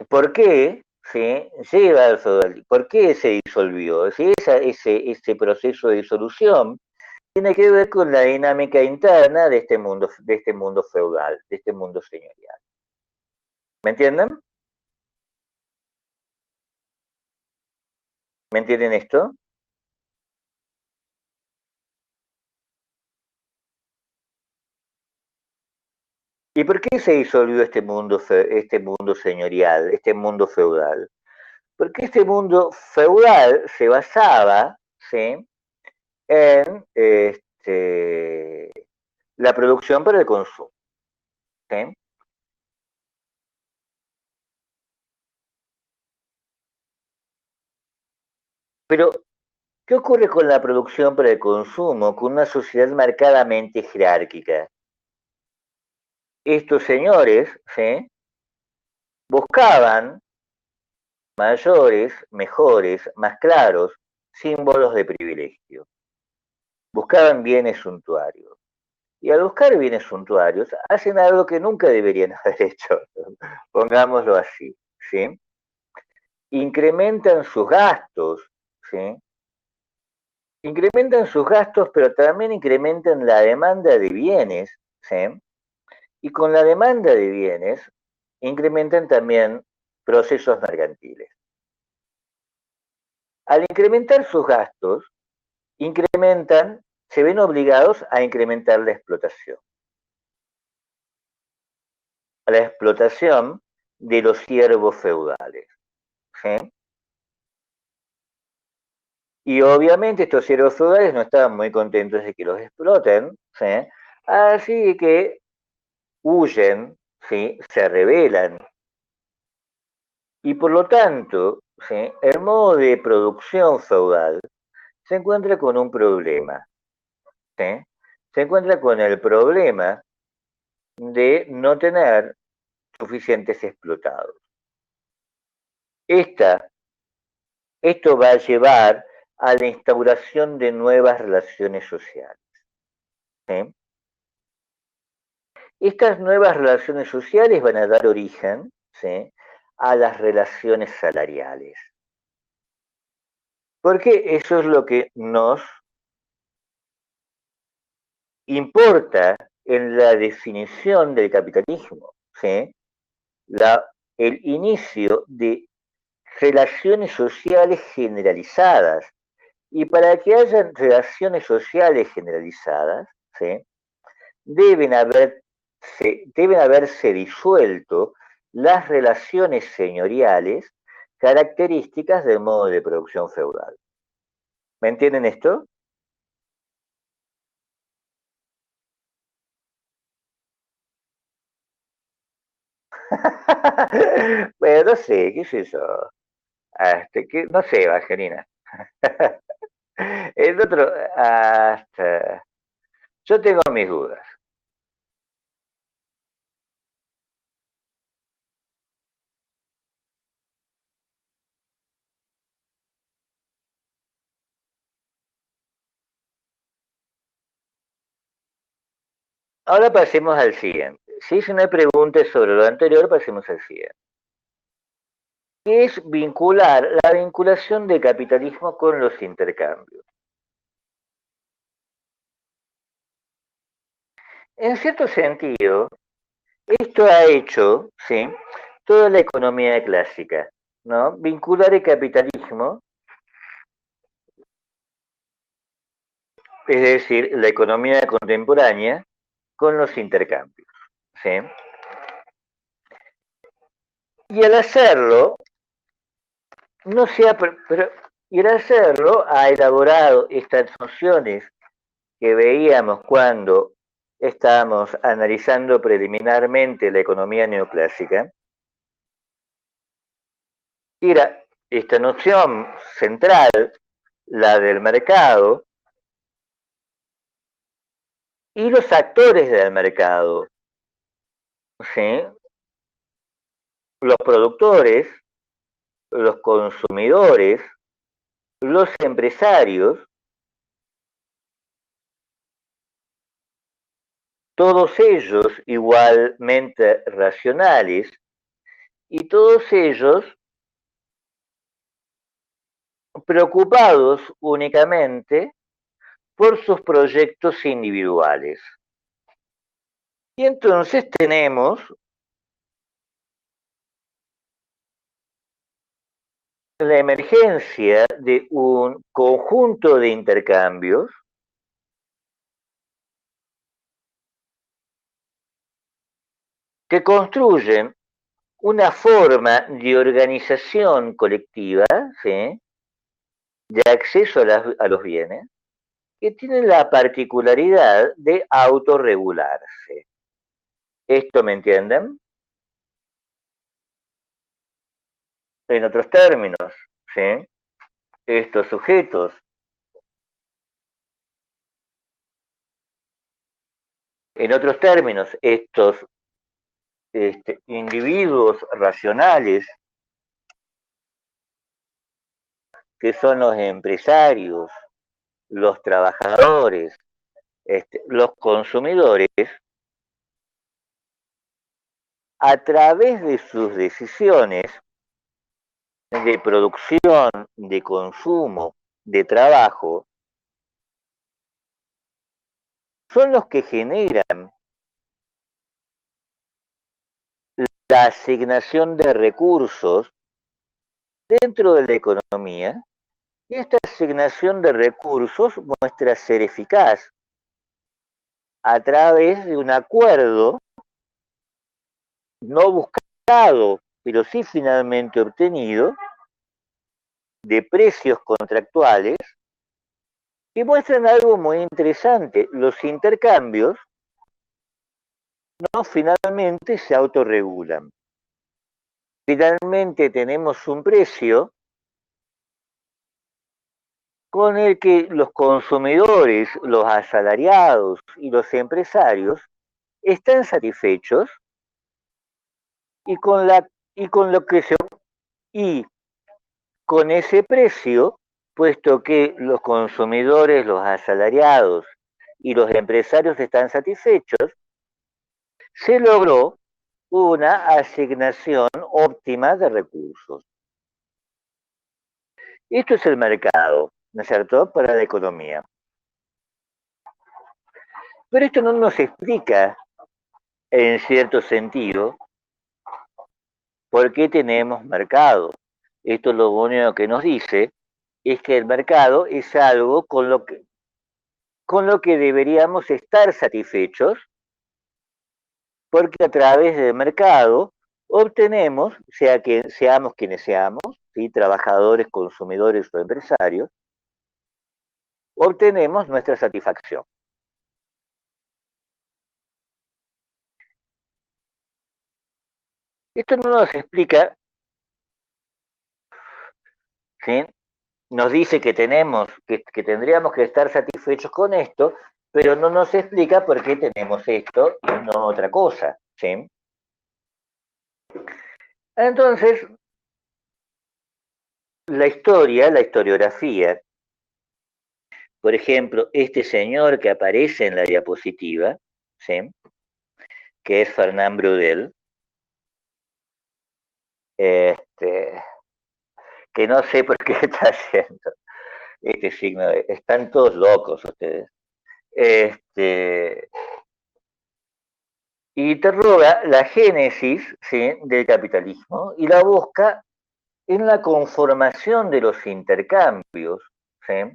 ¿Por qué? ¿Sí? Lleva al feudalismo. ¿Por qué se disolvió? ¿Sí? Ese proceso de disolución tiene que ver con la dinámica interna de este mundo feudal, de este mundo señorial. ¿Me entienden? ¿Me entienden esto? ¿Y por qué se disolvió este mundo señorial, este mundo feudal? Porque este mundo feudal se basaba, ¿sí? En la producción para el consumo. ¿Sí? Pero, ¿qué ocurre con la producción para el consumo, con una sociedad marcadamente jerárquica? Estos señores, ¿sí? Buscaban mayores, mejores, más claros símbolos de privilegio. Buscaban bienes suntuarios. Y al buscar bienes suntuarios, hacen algo que nunca deberían haber hecho, pongámoslo así, ¿sí? Incrementan sus gastos, ¿sí? Incrementan sus gastos, pero también incrementan la demanda de bienes, ¿sí? Y con la demanda de bienes, incrementan también procesos mercantiles. Al incrementar sus gastos, se ven obligados a incrementar la explotación de los siervos feudales. ¿Sí? Y obviamente estos siervos feudales no estaban muy contentos de que los exploten, ¿sí? Así que huyen, ¿sí? Se rebelan. Y por lo tanto, ¿sí? El modo de producción feudal se encuentra con un problema. ¿Sí? Se encuentra con el problema de no tener suficientes explotados. Esta, Esto va a llevar a la instauración de nuevas relaciones sociales. ¿Sí? Estas nuevas relaciones sociales van a dar origen, ¿sí? A las relaciones salariales. Porque eso es lo que nos importa en la definición del capitalismo, ¿sí? El inicio de relaciones sociales generalizadas. Y para que haya relaciones sociales generalizadas, ¿sí? deben, deben haberse disuelto las relaciones señoriales características del modo de producción feudal. ¿Me entienden esto? Bueno, no sé, qué sé yo. No sé, Evangelina. El otro, hasta, yo tengo mis dudas. Ahora pasemos al siguiente. Si no hay preguntas sobre lo anterior, pasemos al siguiente. ¿Qué es vincular la vinculación de capitalismo con los intercambios? En cierto sentido, esto ha hecho, ¿sí? Toda la economía clásica, ¿no? Vincular el capitalismo, es decir, la economía contemporánea, con los intercambios, ¿sí? Y al hacerlo, no se ha, pero, y al hacerlo ha elaborado estas nociones que veíamos cuando estábamos analizando preliminarmente la economía neoclásica, era esta noción central, la del mercado, y los actores del mercado, ¿sí? Los productores, los consumidores, los empresarios, todos ellos igualmente racionales y todos ellos preocupados únicamente por sus proyectos individuales. Y entonces tenemos la emergencia de un conjunto de intercambios que construyen una forma de organización colectiva, ¿sí? De acceso a los bienes, que tiene la particularidad de autorregularse. ¿Esto me entienden? En otros términos, ¿sí? Estos sujetos, en otros términos, estos individuos racionales que son los empresarios, los trabajadores, los consumidores, a través de sus decisiones de producción, de consumo, de trabajo, son los que generan la asignación de recursos dentro de la economía, y esta asignación de recursos muestra ser eficaz a través de un acuerdo no buscado, pero sí finalmente obtenido, de precios contractuales, que muestran algo muy interesante. Los intercambios no finalmente se autorregulan. Finalmente tenemos un precio con el que los consumidores, los asalariados y los empresarios están satisfechos y con, la, y con lo que se y con ese precio, puesto que los consumidores, los asalariados y los empresarios están satisfechos, se logró una asignación óptima de recursos. Esto es el mercado, ¿no es cierto?, para la economía. Pero esto no nos explica, en cierto sentido, por qué tenemos mercado. Esto lo único que nos dice es que el mercado es algo con lo que deberíamos estar satisfechos, porque a través del mercado obtenemos, sea que seamos quienes seamos, ¿sí?, trabajadores, consumidores o empresarios, obtenemos nuestra satisfacción. Esto no nos explica, ¿sí?, nos dice que tendríamos que estar satisfechos con esto, pero no nos explica por qué tenemos esto y no otra cosa, ¿sí? Entonces, la historia, la historiografía, por ejemplo, este señor que aparece en la diapositiva, ¿sí?, que es Fernand Braudel, este, que no sé por qué está haciendo este signo, están todos locos ustedes. Interroga la génesis, ¿sí?, del capitalismo y la busca en la conformación de los intercambios, ¿sí?,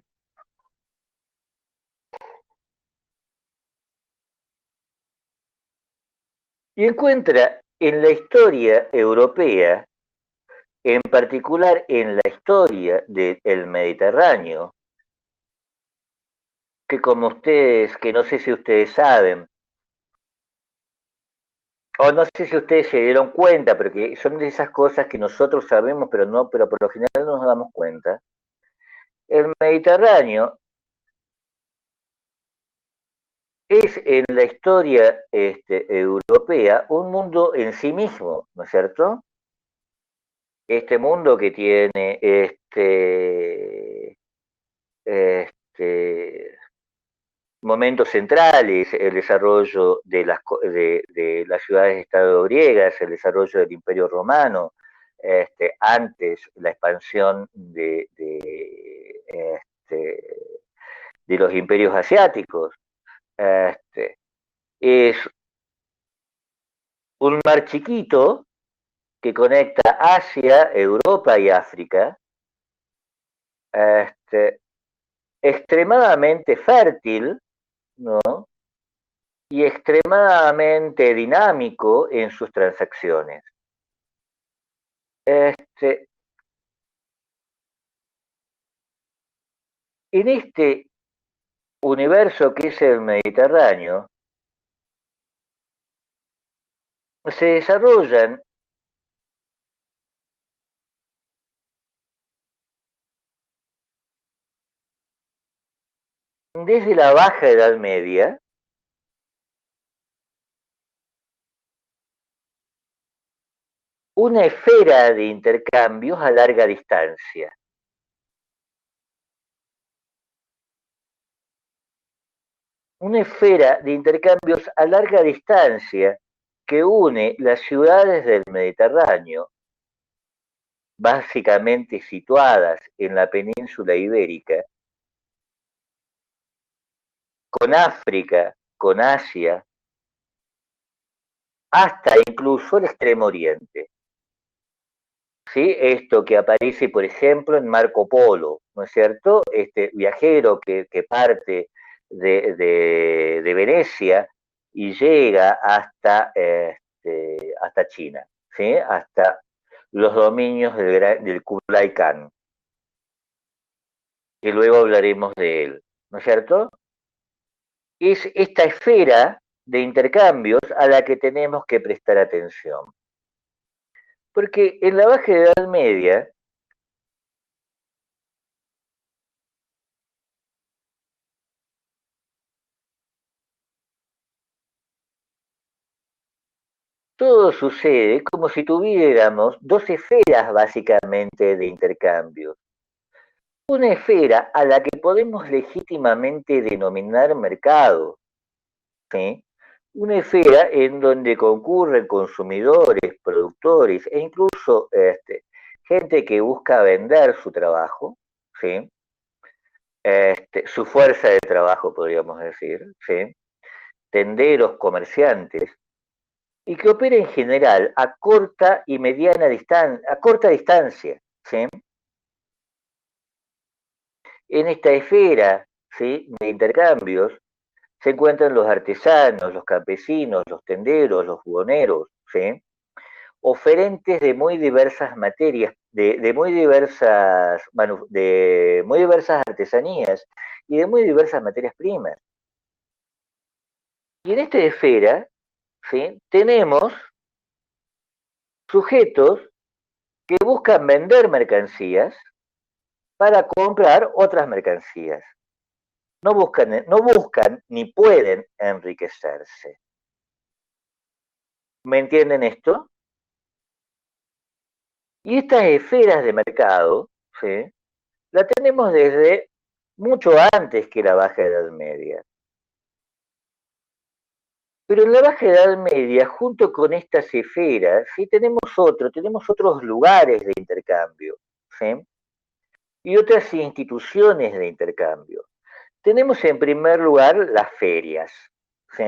y encuentra en la historia europea, en particular en la historia del Mediterráneo, que como ustedes, que no sé si ustedes saben, o no sé si ustedes se dieron cuenta, porque son de esas cosas que nosotros sabemos, pero por lo general no nos damos cuenta. El Mediterráneo es en la historia europea un mundo en sí mismo, ¿no es cierto? Este mundo que tiene momentos centrales, el desarrollo de las ciudades-estado griegas, el desarrollo del Imperio Romano, antes la expansión de los imperios asiáticos. Es un mar chiquito que conecta Asia, Europa y África, extremadamente fértil, ¿no?, y extremadamente dinámico en sus transacciones. En este universo que es el Mediterráneo, se desarrollan desde la Baja Edad Media una esfera de intercambios a larga distancia. Una esfera de intercambios a larga distancia que une las ciudades del Mediterráneo, básicamente situadas en la península ibérica, con África, con Asia, hasta incluso el Extremo Oriente. ¿Sí? Esto que aparece, por ejemplo, en Marco Polo, ¿no es cierto? Este viajero que parte de Venecia y llega hasta China, ¿sí?, hasta los dominios del Kublai Khan, que luego hablaremos de él, ¿no es cierto? Es esta esfera de intercambios a la que tenemos que prestar atención. Porque en la Baja Edad Media, todo sucede como si tuviéramos dos esferas básicamente de intercambio. Una esfera a la que podemos legítimamente denominar mercado, ¿sí?, una esfera en donde concurren consumidores, productores e incluso gente que busca vender su trabajo, ¿sí? Su fuerza de trabajo, podríamos decir, ¿sí? Tenderos, comerciantes, y que opera en general a corta y mediana distancia, a corta distancia, ¿sí? En esta esfera, ¿sí?, de intercambios se encuentran los artesanos, los campesinos, los tenderos, los buhoneros, ¿sí?, oferentes de muy diversas materias, de muy diversas artesanías y de muy diversas materias primas. Y en esta esfera, ¿sí?, tenemos sujetos que buscan vender mercancías para comprar otras mercancías. No buscan ni pueden enriquecerse. ¿Me entienden esto? Y estas esferas de mercado, ¿sí?, la tenemos desde mucho antes que la Baja Edad Media. Pero en la Baja Edad Media, junto con estas esferas, ¿sí?, tenemos otros lugares de intercambio, ¿sí?, y otras instituciones de intercambio. Tenemos en primer lugar las ferias, ¿sí?,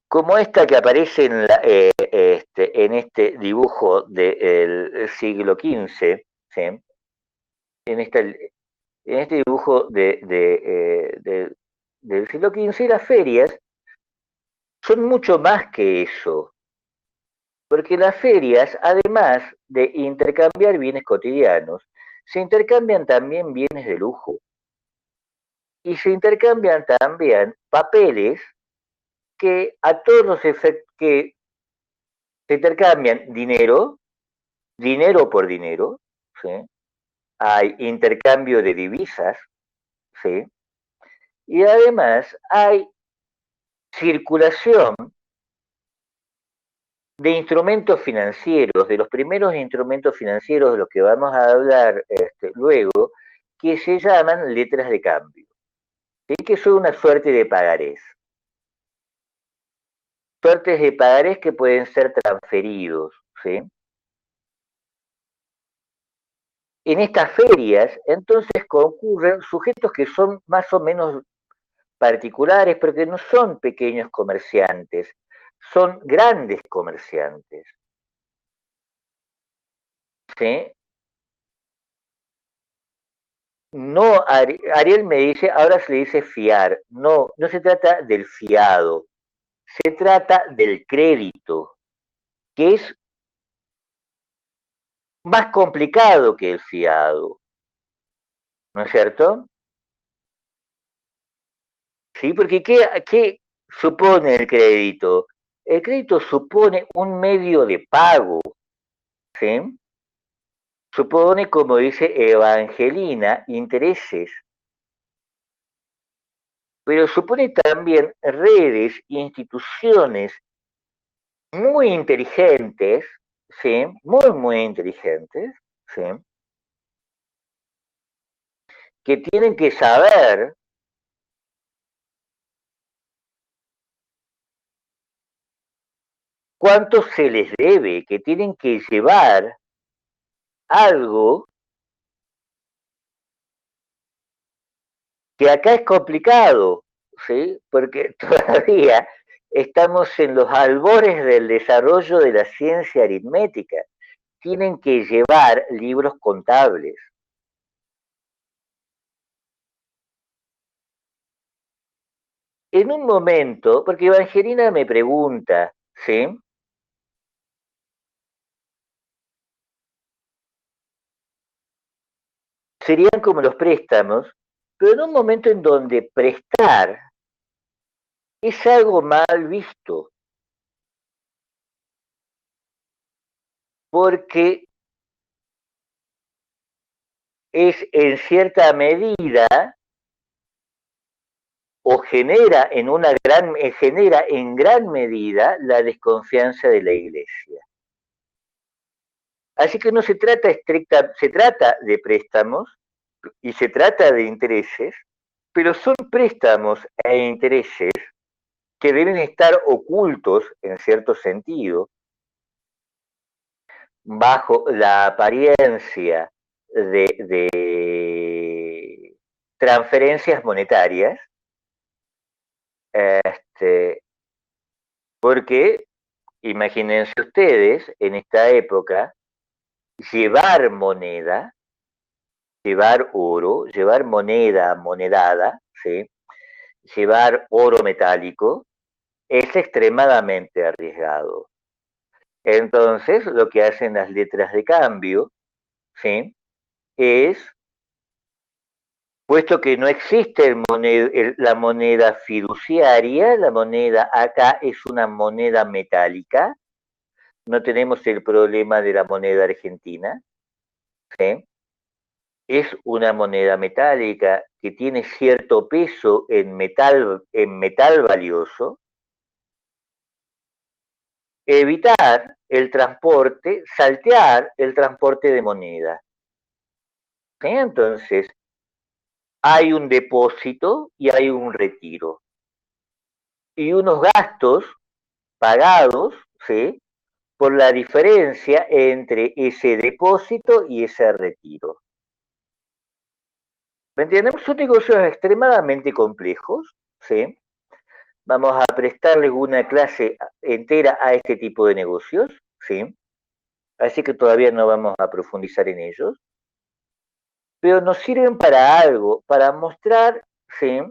como esta que aparece en este dibujo del siglo XV, ¿sí?, en, esta, en este dibujo del siglo XV, las ferias son mucho más que eso, porque las ferias, además de intercambiar bienes cotidianos, se intercambian también bienes de lujo y se intercambian también papeles que a todos los efectos que se intercambian dinero por dinero, ¿sí? Hay intercambio de divisas, ¿sí? Y además hay circulación de instrumentos financieros, de los primeros instrumentos financieros de los que vamos a hablar luego, que se llaman letras de cambio, ¿sí?, que son una suerte de pagarés. Suertes de pagarés que pueden ser transferidos, ¿sí? En estas ferias, entonces, concurren sujetos que son más o menos particulares, pero que no son pequeños comerciantes, son grandes comerciantes, ¿sí? No, Ariel me dice, ahora se le dice fiar. No, no se trata del fiado, se trata del crédito, que es más complicado que el fiado, ¿no es cierto? Sí, porque ¿qué supone el crédito? El crédito supone un medio de pago, ¿sí? Supone, como dice Evangelina, intereses, pero supone también redes, instituciones muy inteligentes, ¿sí?, muy inteligentes, ¿sí?, que tienen que saber cuánto se les debe, que tienen que llevar algo que acá es complicado, ¿sí?, porque todavía estamos en los albores del desarrollo de la ciencia aritmética. Tienen que llevar libros contables. En un momento, porque Evangelina me pregunta, ¿sí?, serían como los préstamos, pero en un momento en donde prestar es algo mal visto, porque es en cierta medida o genera en gran medida la desconfianza de la iglesia. Así que no se trata se trata de préstamos y se trata de intereses, pero son préstamos e intereses que deben estar ocultos en cierto sentido, bajo la apariencia de transferencias monetarias, porque imagínense ustedes en esta época llevar moneda, llevar oro, llevar moneda monedada, ¿sí? Llevar oro metálico, es extremadamente arriesgado. Entonces, lo que hacen las letras de cambio, ¿sí? Es, puesto que no existe la moneda fiduciaria, la moneda acá es una moneda metálica, no tenemos el problema de la moneda argentina, ¿sí? Es una moneda metálica que tiene cierto peso en metal valioso, evitar el transporte, saltear el transporte de moneda. ¿Sí? Entonces, hay un depósito y hay un retiro. Y unos gastos pagados, ¿sí? Por la diferencia entre ese depósito y ese retiro. ¿Me entienden? Son negocios extremadamente complejos, ¿sí? Vamos a prestarles una clase entera a este tipo de negocios, ¿sí? Así que todavía no vamos a profundizar en ellos, pero nos sirven para algo, para mostrar, ¿sí?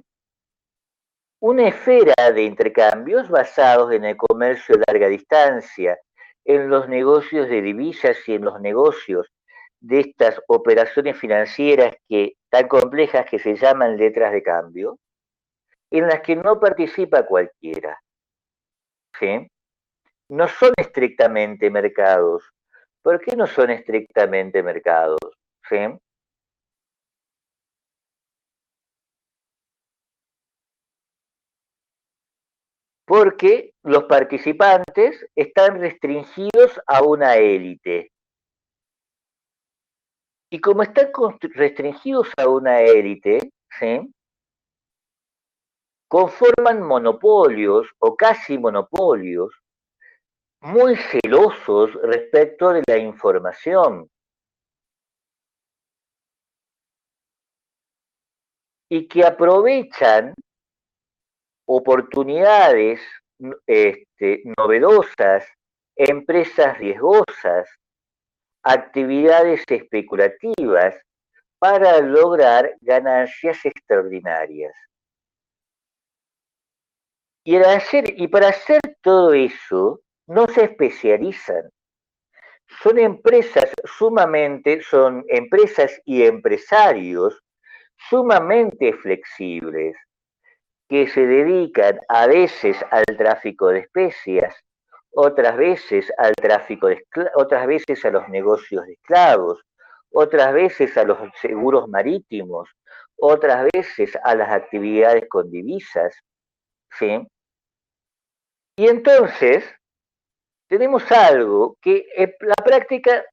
Una esfera de intercambios basados en el comercio de larga distancia, en los negocios de divisas y en los negocios de estas operaciones financieras tan complejas que se llaman letras de cambio, en las que no participa cualquiera, ¿sí? No son estrictamente mercados. ¿Por qué no son estrictamente mercados? ¿Sí? Porque los participantes están restringidos a una élite. Y como están restringidos a una élite, ¿sí? Conforman monopolios o casi monopolios muy celosos respecto de la información y que aprovechan oportunidades novedosas, empresas riesgosas, actividades especulativas para lograr ganancias extraordinarias. Y para hacer todo eso, no se especializan. Son empresas y empresarios sumamente flexibles, que se dedican a veces al tráfico de especias, otras veces al otras veces a los negocios de esclavos, otras veces a los seguros marítimos, otras veces a las actividades con divisas, ¿sí? Y entonces tenemos algo que en la práctica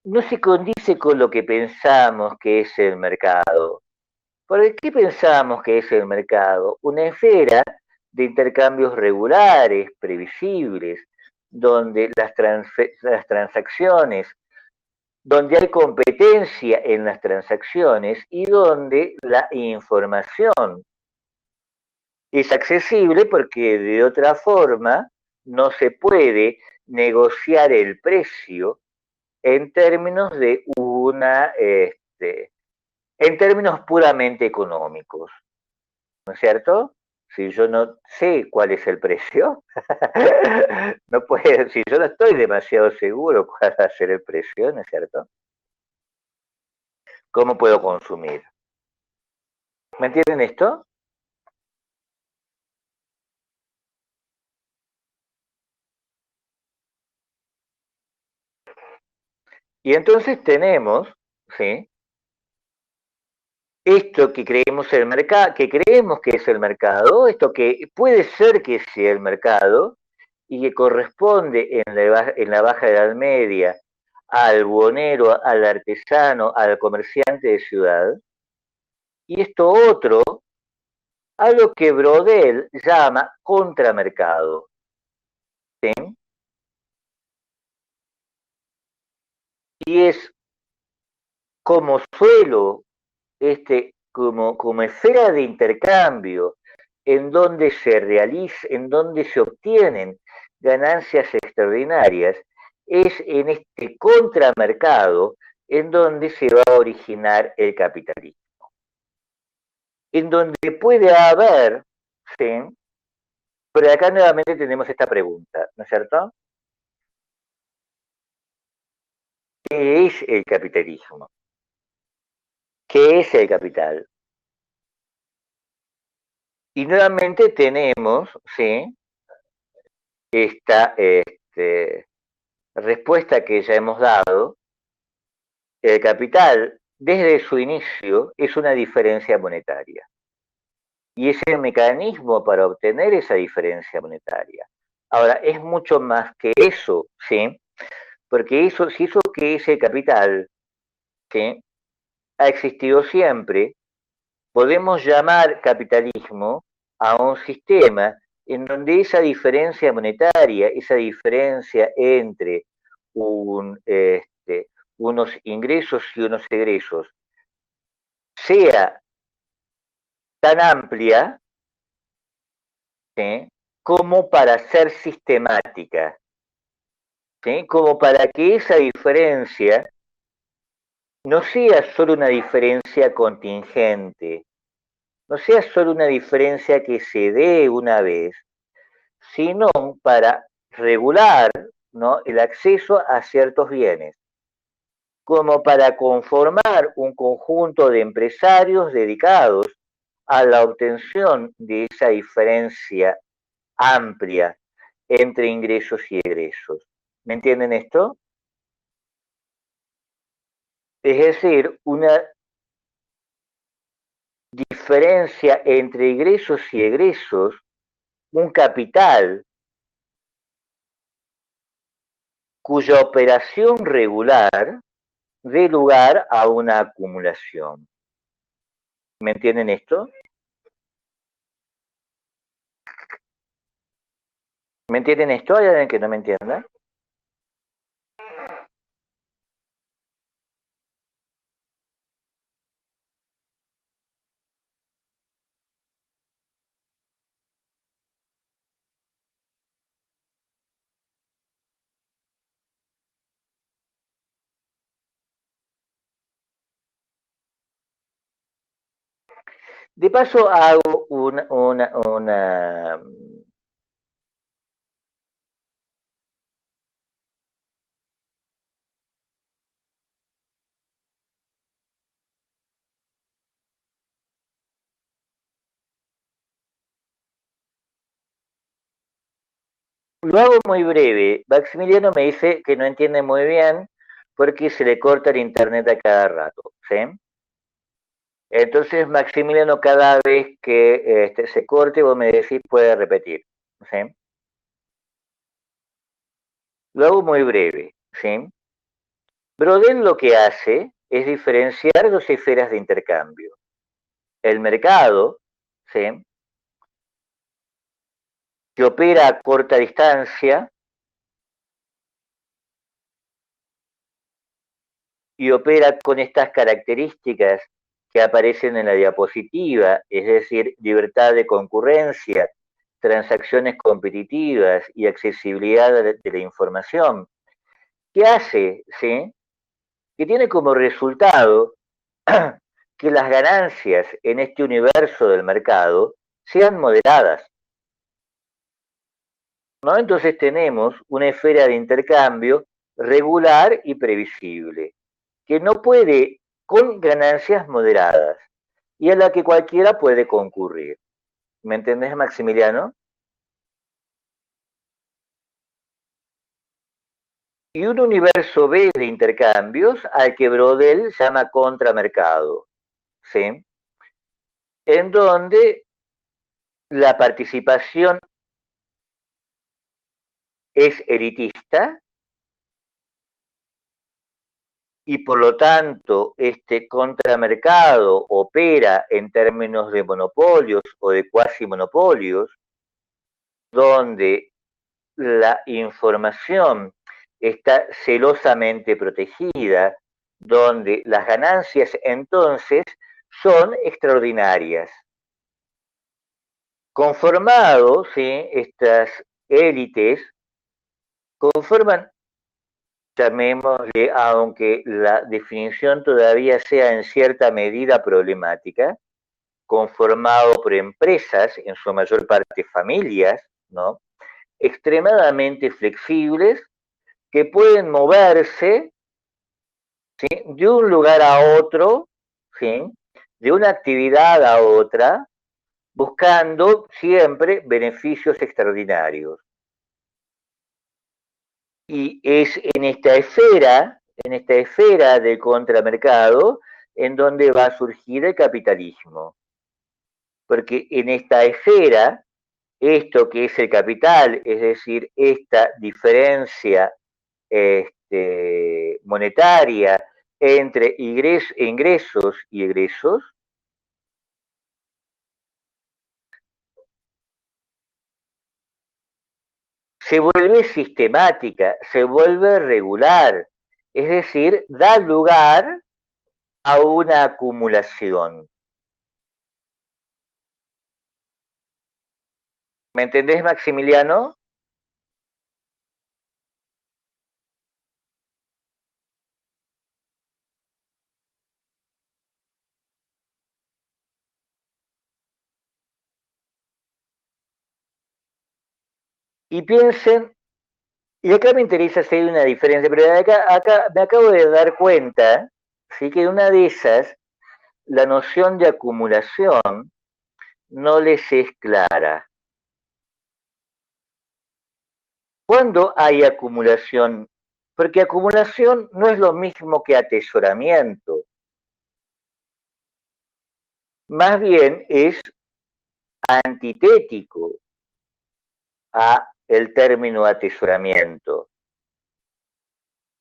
no se condice con lo que pensamos que es el mercado. ¿Por qué pensamos que es el mercado? Una esfera de intercambios regulares, previsibles, donde las transacciones, donde hay competencia en las transacciones y donde la información es accesible porque de otra forma no se puede negociar el precio en términos de en términos puramente económicos, ¿no es cierto? Si yo no sé cuál es el precio, no puede, si yo no estoy demasiado seguro cuál va a ser el precio, ¿no es cierto? ¿Cómo puedo consumir? ¿Me entienden esto? Y entonces tenemos, ¿sí? Esto que creemos el mercado, que creemos que es el mercado, esto que puede ser que sea el mercado y que corresponde en la Baja Edad Media al buhonero, al artesano, al comerciante de ciudad, y esto otro a lo que Brodel llama contramercado. ¿Sí? y es como suelo, como esfera de intercambio, en donde se realiza, en donde se obtienen ganancias extraordinarias, es en este contramercado en donde se va a originar el capitalismo. En donde puede haber, ¿sí? Pero acá nuevamente tenemos esta pregunta, ¿no es cierto? ¿Qué es el capitalismo? ¿Qué es el capital? Y nuevamente tenemos, ¿sí? Esta respuesta que ya hemos dado. El capital, desde su inicio, es una diferencia monetaria. Y es el mecanismo para obtener esa diferencia monetaria. Ahora, es mucho más que eso, ¿sí? Porque eso, si eso que es el capital, ¿sí? Ha existido siempre, podemos llamar capitalismo a un sistema en donde esa diferencia monetaria, esa diferencia entre unos ingresos y unos egresos, sea tan amplia, ¿sí? Como para ser sistemática, ¿sí? Como para que esa diferencia no sea solo una diferencia contingente, no sea solo una diferencia que se dé una vez, sino para regular, ¿no? El acceso a ciertos bienes, como para conformar un conjunto de empresarios dedicados a la obtención de esa diferencia amplia entre ingresos y egresos. ¿Me entienden esto? Es decir, una diferencia entre ingresos y egresos, un capital cuya operación regular dé lugar a una acumulación. ¿Me entienden esto? ¿Me entienden esto? ¿Hay alguien que no me entienda? De paso hago una lo hago muy breve. Maximiliano me dice que no entiende muy bien porque se le corta el internet a cada rato, ¿sí? Entonces, Maximiliano, cada vez que se corte, vos me decís, puede repetir, ¿sí? Lo hago muy breve, ¿sí? Brodel lo que hace es diferenciar dos esferas de intercambio. El mercado, ¿sí? Que opera a corta distancia y opera con estas características que aparecen en la diapositiva, es decir, libertad de concurrencia, transacciones competitivas y accesibilidad de la información. ¿Qué hace? ¿Sí? Que tiene como resultado que las ganancias en este universo del mercado sean moderadas, ¿no? Entonces tenemos una esfera de intercambio regular y previsible, que no puede, con ganancias moderadas, y a la que cualquiera puede concurrir. ¿Me entendés, Maximiliano? Y un universo B de intercambios al que Brodel llama contramercado, ¿sí? En donde la participación es elitista y por lo tanto este contramercado opera en términos de monopolios o de cuasi monopolios, donde la información está celosamente protegida, donde las ganancias entonces son extraordinarias. Conformados, ¿sí? Estas élites conforman, llamémosle, aunque la definición todavía sea en cierta medida problemática, conformado por empresas, en su mayor parte familias, ¿no? Extremadamente flexibles, que pueden moverse, ¿sí? De un lugar a otro, ¿sí? De una actividad a otra, buscando siempre beneficios extraordinarios. Y es en esta esfera del contramercado, en donde va a surgir el capitalismo. Porque en esta esfera, esto que es el capital, es decir, esta diferencia monetaria entre ingresos y egresos, se vuelve sistemática, se vuelve regular, es decir, da lugar a una acumulación. ¿Me entendés, Maximiliano? Y piensen, y acá me interesa si hay una diferencia, pero acá me acabo de dar cuenta, ¿sí? Que una de esas, la noción de acumulación no les es clara. ¿Cuándo hay acumulación? Porque acumulación no es lo mismo que atesoramiento. Más bien es antitético a el término atesoramiento.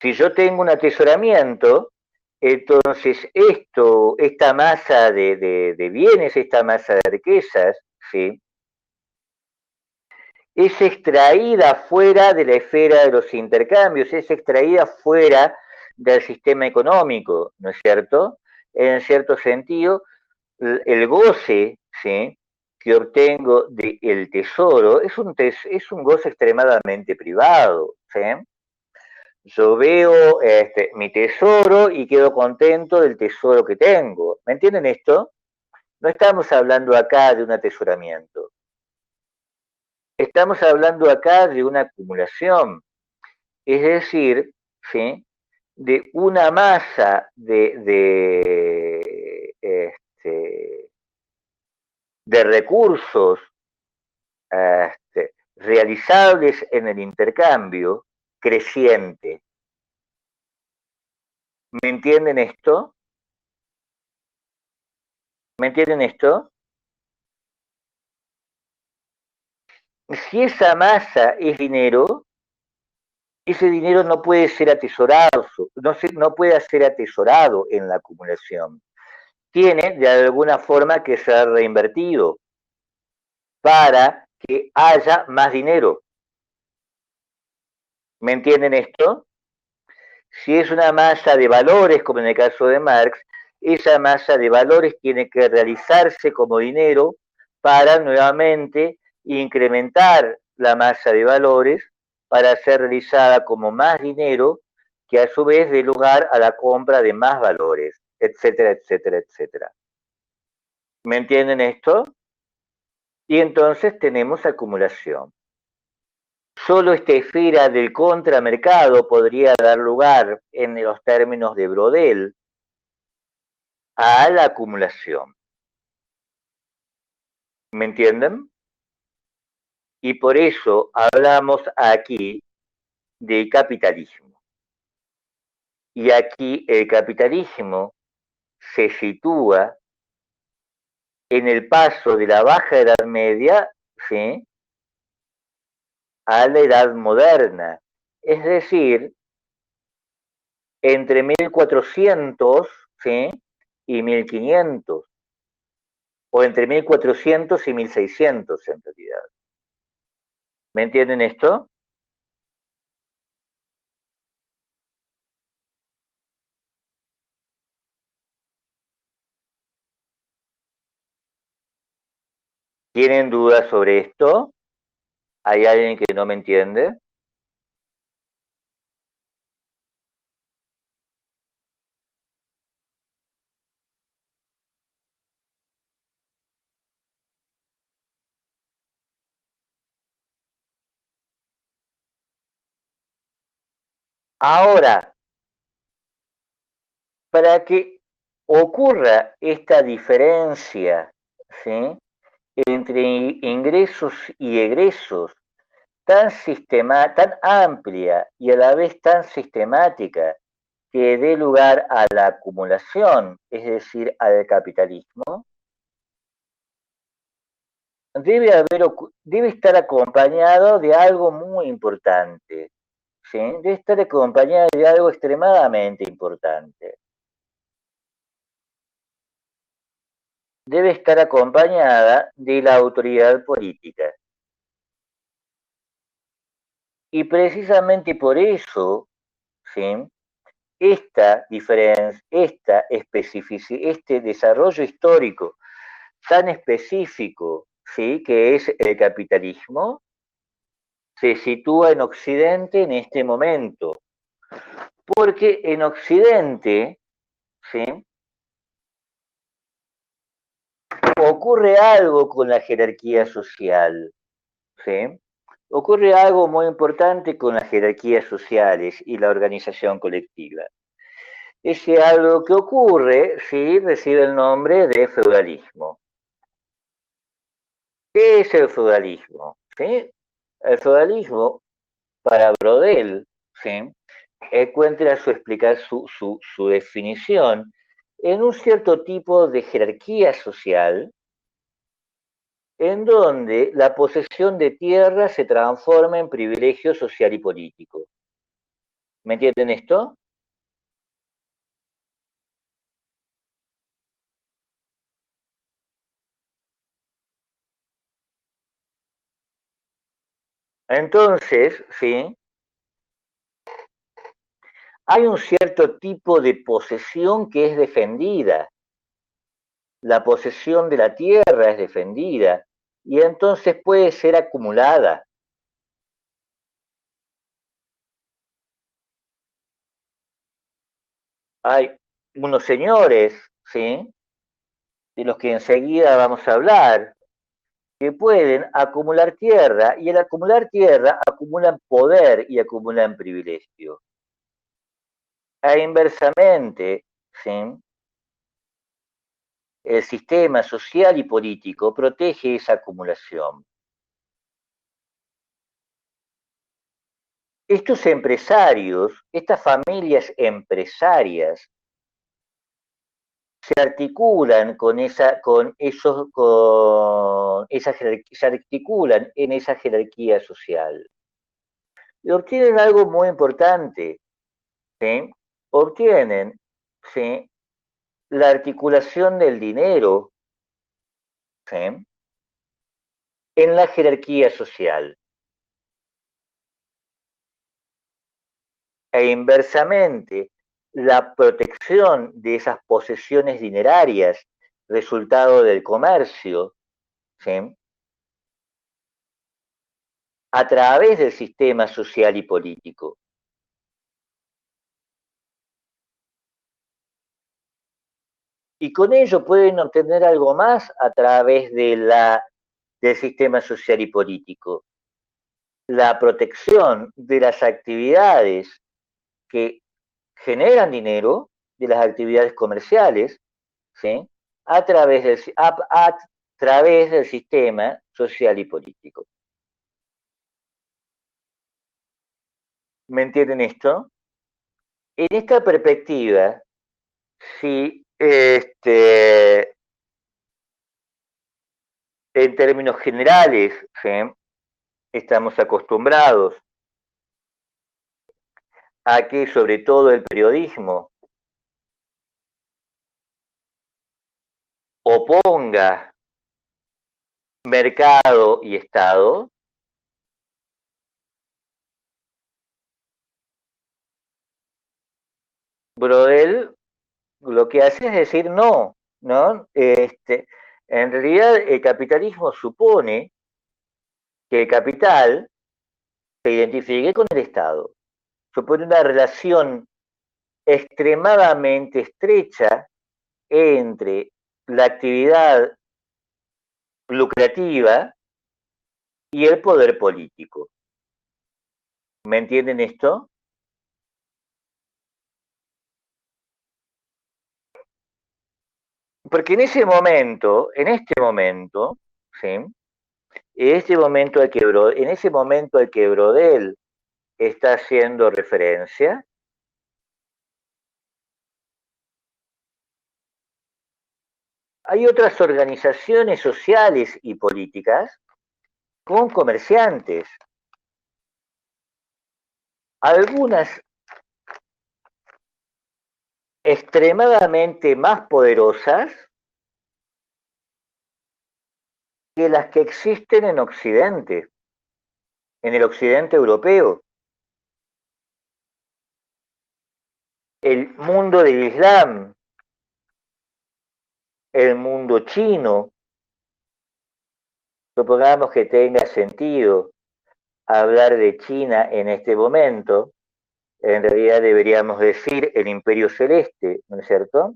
Si yo tengo un atesoramiento, entonces esta masa de bienes, esta masa de riquezas, ¿sí? Es extraída fuera de la esfera de los intercambios, es extraída fuera del sistema económico, ¿no es cierto? En cierto sentido, el goce, ¿sí? Que obtengo del tesoro es un goce extremadamente privado, ¿sí? Yo veo mi tesoro y quedo contento del tesoro que tengo. ¿Me entienden esto? No estamos hablando acá de un atesoramiento. Estamos hablando acá de una acumulación. Es decir, ¿sí? De una masa de recursos realizables en el intercambio creciente. ¿Me entienden esto? ¿Me entienden esto? Si esa masa es dinero, ese dinero no puede ser atesorado, no puede ser atesorado en la acumulación. Tiene de alguna forma que ser reinvertido para que haya más dinero. ¿Me entienden esto? Si es una masa de valores, como en el caso de Marx, esa masa de valores tiene que realizarse como dinero para nuevamente incrementar la masa de valores para ser realizada como más dinero, que a su vez dé lugar a la compra de más valores, etcétera, etcétera, etcétera. ¿Me entienden esto? Y entonces tenemos acumulación. Solo esta esfera del contramercado podría dar lugar, en los términos de Brodel, a la acumulación. ¿Me entienden? Y por eso hablamos aquí de capitalismo. Y aquí el capitalismo se sitúa en el paso de la Baja Edad Media, ¿sí? A la Edad Moderna. Es decir, entre 1400, ¿sí? Y 1500, o entre 1400 y 1600 en realidad. ¿Me entienden esto? ¿Tienen dudas sobre esto? ¿Hay alguien que no me entiende? Ahora, para que ocurra esta diferencia, ¿sí?, entre ingresos y egresos tan amplia y a la vez tan sistemática que dé lugar a la acumulación, es decir, al capitalismo, debe estar acompañado de algo muy importante, ¿sí? Debe estar acompañado de algo extremadamente importante. Debe estar acompañada de la autoridad política. Y precisamente por eso, ¿sí?, esta diferencia, este desarrollo histórico tan específico, ¿sí?, que es el capitalismo, se sitúa en Occidente en este momento. Porque en Occidente, ¿sí?, ocurre algo con la jerarquía social, ¿sí? Ocurre algo muy importante con las jerarquías sociales y la organización colectiva. Ese algo que ocurre, sí, recibe el nombre de feudalismo. ¿Qué es el feudalismo? ¿Sí? El feudalismo, para Brodel, ¿sí?, encuentra su definición en un cierto tipo de jerarquía social en donde la posesión de tierra se transforma en privilegio social y político. ¿Me entienden esto? Entonces, ¿sí?, hay un cierto tipo de posesión que es defendida. La posesión de la tierra es defendida y entonces puede ser acumulada. Hay unos señores, ¿sí?, de los que enseguida vamos a hablar, que pueden acumular tierra y al acumular tierra acumulan poder y acumulan privilegio. E inversamente, ¿sí?, el sistema social y político protege esa acumulación. Estos empresarios, estas familias empresarias, se articulan se articulan en esa jerarquía social. Y obtienen algo muy importante, ¿sí? Obtienen, ¿sí?, la articulación del dinero, ¿sí?, en la jerarquía social. E inversamente, la protección de esas posesiones dinerarias, resultado del comercio, ¿sí?, a través del sistema social y político. Y con ello pueden obtener algo más a través del sistema social y político. La protección de las actividades que generan dinero, de las actividades comerciales, ¿sí?, a través del sistema social y político. ¿Me entienden esto? En esta perspectiva, si en términos generales, ¿sí?, estamos acostumbrados a que sobre todo el periodismo oponga mercado y Estado, Brodel lo que hace es decir no, ¿no? En realidad, el capitalismo supone que el capital se identifique con el Estado. Supone una relación extremadamente estrecha entre la actividad lucrativa y el poder político. ¿Me entienden esto? Porque en este momento, ¿sí? En ese momento al que Brodel está haciendo referencia, hay otras organizaciones sociales y políticas con comerciantes, algunas extremadamente más poderosas que las que existen en Occidente, en el Occidente europeo. El mundo del Islam, el mundo chino, supongamos que tenga sentido hablar de China en este momento, en realidad deberíamos decir el Imperio Celeste, ¿no es cierto?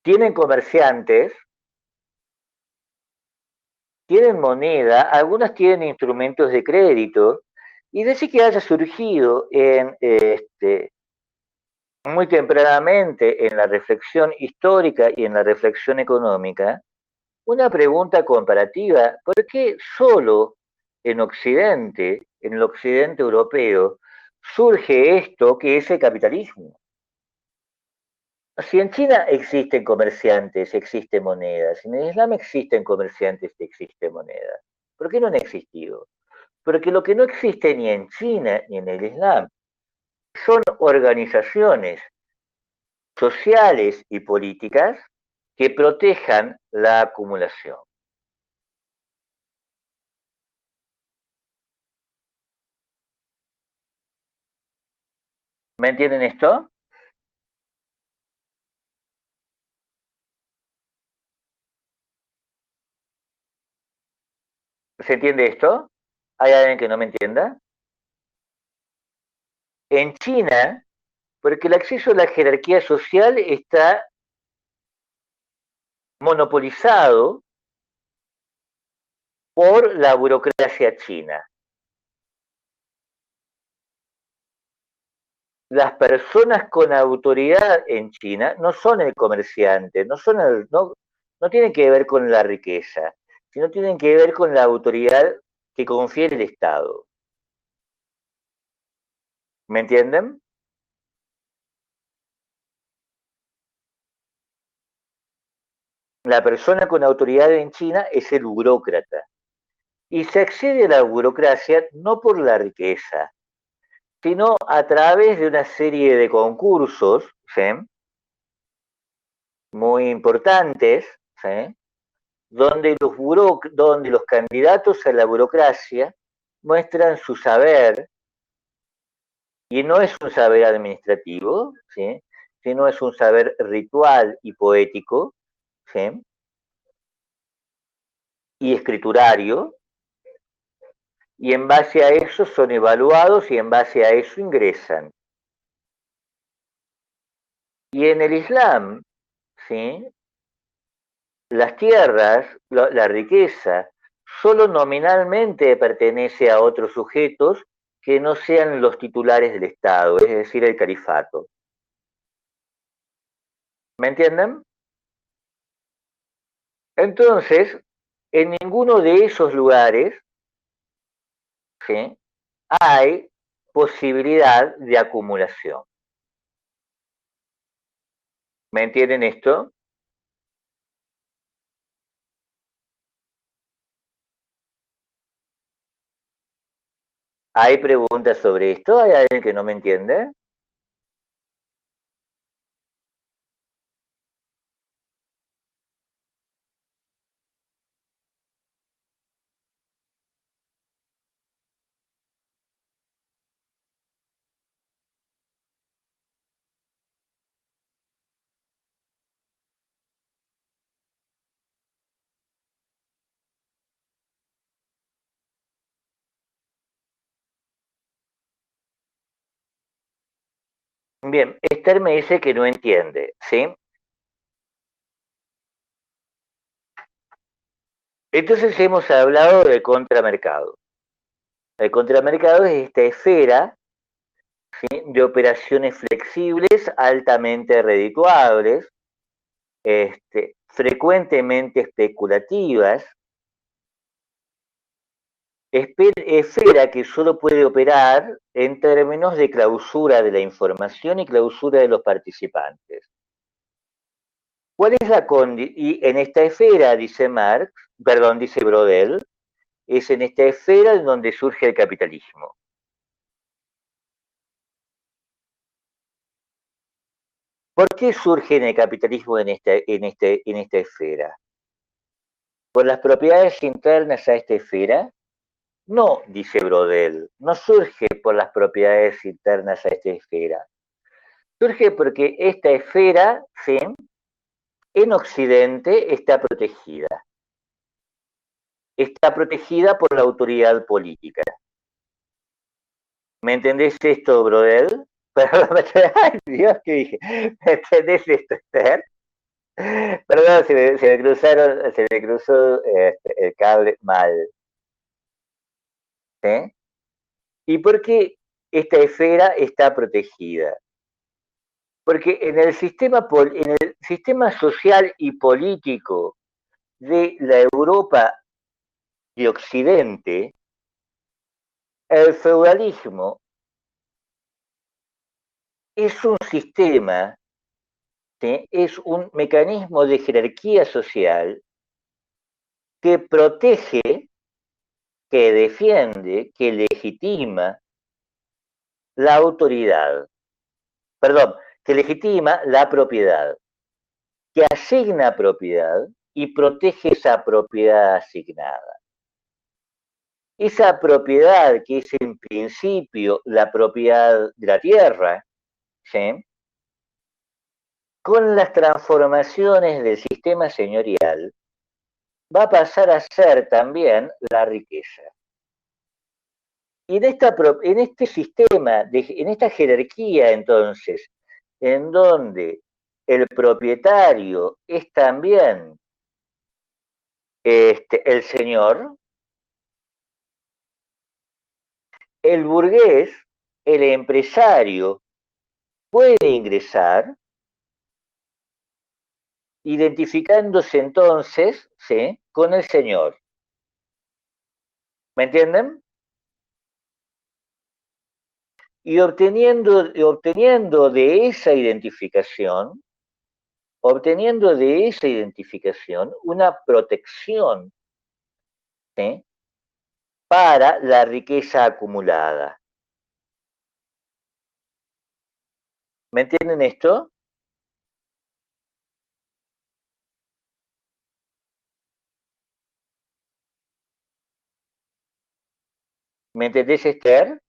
Tienen comerciantes, tienen moneda, algunas tienen instrumentos de crédito, y decir que haya surgido muy tempranamente en la reflexión histórica y en la reflexión económica una pregunta comparativa: ¿por qué solo en el occidente europeo, surge esto que es el capitalismo? Si en China existen comerciantes, existe moneda. Si en el Islam existen comerciantes, existe moneda. ¿Por qué no han existido? Porque lo que no existe ni en China ni en el Islam son organizaciones sociales y políticas que protejan la acumulación. ¿Me entienden esto? ¿Se entiende esto? ¿Hay alguien que no me entienda? En China, porque el acceso a la jerarquía social está monopolizado por la burocracia china. Las personas con autoridad en China no son el comerciante, no tienen que ver con la riqueza, sino tienen que ver con la autoridad que confiere el Estado. ¿Me entienden? La persona con autoridad en China es el burócrata. Y se accede a la burocracia no por la riqueza, sino a través de una serie de concursos, ¿sí?, muy importantes, ¿sí?, donde los candidatos a la burocracia muestran su saber, y no es un saber administrativo, ¿sí?, sino es un saber ritual y poético, ¿sí?, y escriturario, y en base a eso son evaluados y en base a eso ingresan. Y en el Islam, ¿sí?, las tierras, la riqueza, solo nominalmente pertenece a otros sujetos que no sean los titulares del Estado, es decir, el califato. ¿Me entienden? Entonces, en ninguno de esos lugares, ¿sí?, hay posibilidad de acumulación. ¿Me entienden esto? ¿Hay preguntas sobre esto? ¿Hay alguien que no me entiende? Bien, Esther me dice que no entiende, ¿sí? Entonces hemos hablado del contramercado. El contramercado es esta esfera, ¿sí?, de operaciones flexibles, altamente redituables, frecuentemente especulativas, esfera que solo puede operar en términos de clausura de la información y clausura de los participantes. ¿Cuál es la condición? Y en esta esfera, dice Marx, perdón, dice Brodel, es en esta esfera en donde surge el capitalismo. ¿Por qué surge en el capitalismo en esta esfera? ¿Por las propiedades internas a esta esfera? No, dice Brodel, no surge por las propiedades internas a esta esfera. Surge porque esta esfera, ¿sí?, en Occidente está protegida. Está protegida por la autoridad política. ¿Me entendés esto, Brodel? Ay, Dios, ¿qué dije? ¿Me entendés esto, Esther? Perdón, se me cruzó el cable mal. ¿Eh? ¿Y por qué esta esfera está protegida? Porque en el sistema social y político de la Europa de Occidente, el feudalismo es un sistema, ¿sí?, es un mecanismo de jerarquía social que protege, que defiende, que legitima la autoridad, perdón, que legitima la propiedad, que asigna propiedad y protege esa propiedad asignada. Esa propiedad que es en principio la propiedad de la tierra, ¿sí?, con las transformaciones del sistema señorial, va a pasar a ser también la riqueza. Y en este sistema, en esta jerarquía, entonces, en donde el propietario es también el señor, el burgués, el empresario, puede ingresar, identificándose entonces, ¿sí?, con el señor. ¿Me entienden? Y obteniendo de esa identificación, una protección, ¿sí?, para la riqueza acumulada. ¿Me entienden esto? ¿Me entendés, Esther?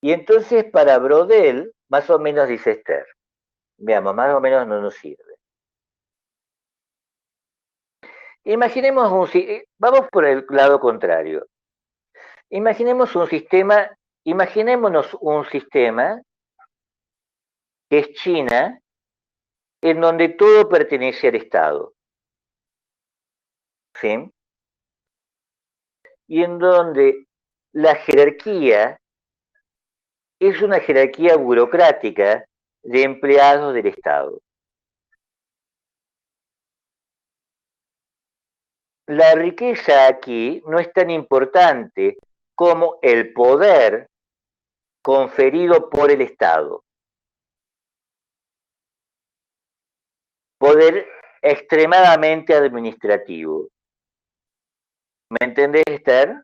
Y entonces para Brodel, más o menos dice Esther, veamos, más o menos no nos sirve. Vamos por el lado contrario. Imaginémonos un sistema que es China, en donde todo pertenece al Estado, ¿sí? Y en donde la jerarquía es una jerarquía burocrática de empleados del Estado. La riqueza aquí no es tan importante como el poder conferido por el Estado. Poder extremadamente administrativo. ¿Me entendés, Esther?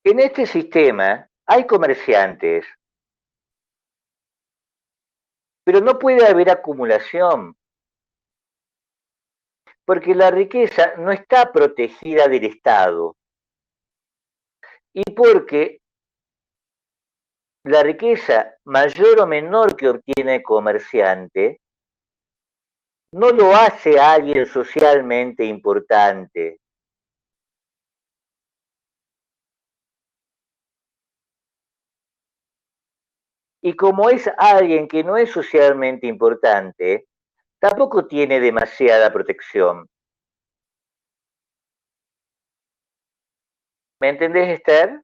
En este sistema hay comerciantes, pero no puede haber acumulación, porque la riqueza no está protegida del Estado. y porque la riqueza mayor o menor que obtiene el comerciante no lo hace a alguien socialmente importante. Y como es alguien que no es socialmente importante, tampoco tiene demasiada protección. ¿Me entendés, Esther?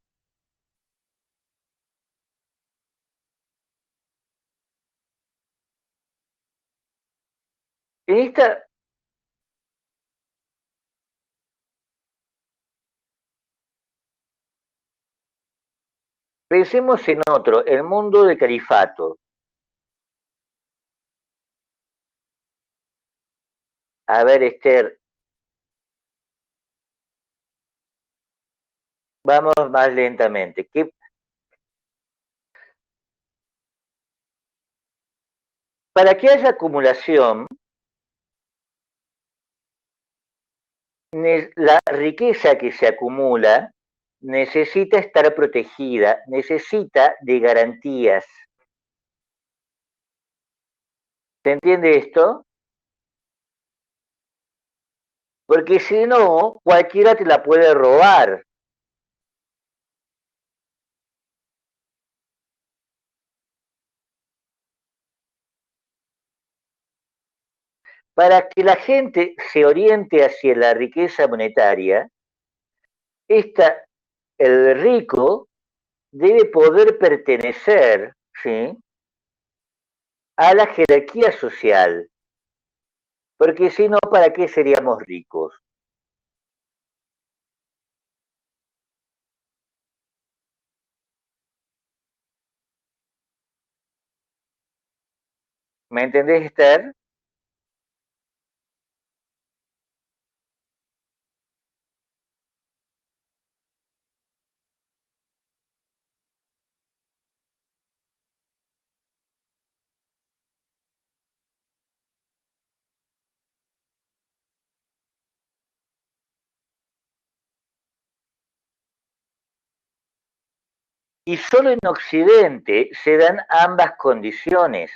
En esta, pensemos en otro, el mundo del califato. A ver, Esther, vamos más lentamente. Para que haya acumulación, la riqueza que se acumula necesita estar protegida, necesita de garantías. ¿Se entiende esto? Porque si no, cualquiera te la puede robar. Para que la gente se oriente hacia la riqueza monetaria, esta, el rico debe poder pertenecer, ¿sí?, a la jerarquía social, porque si no, ¿para qué seríamos ricos? ¿Me entendés, Esther? Y solo en Occidente se dan ambas condiciones,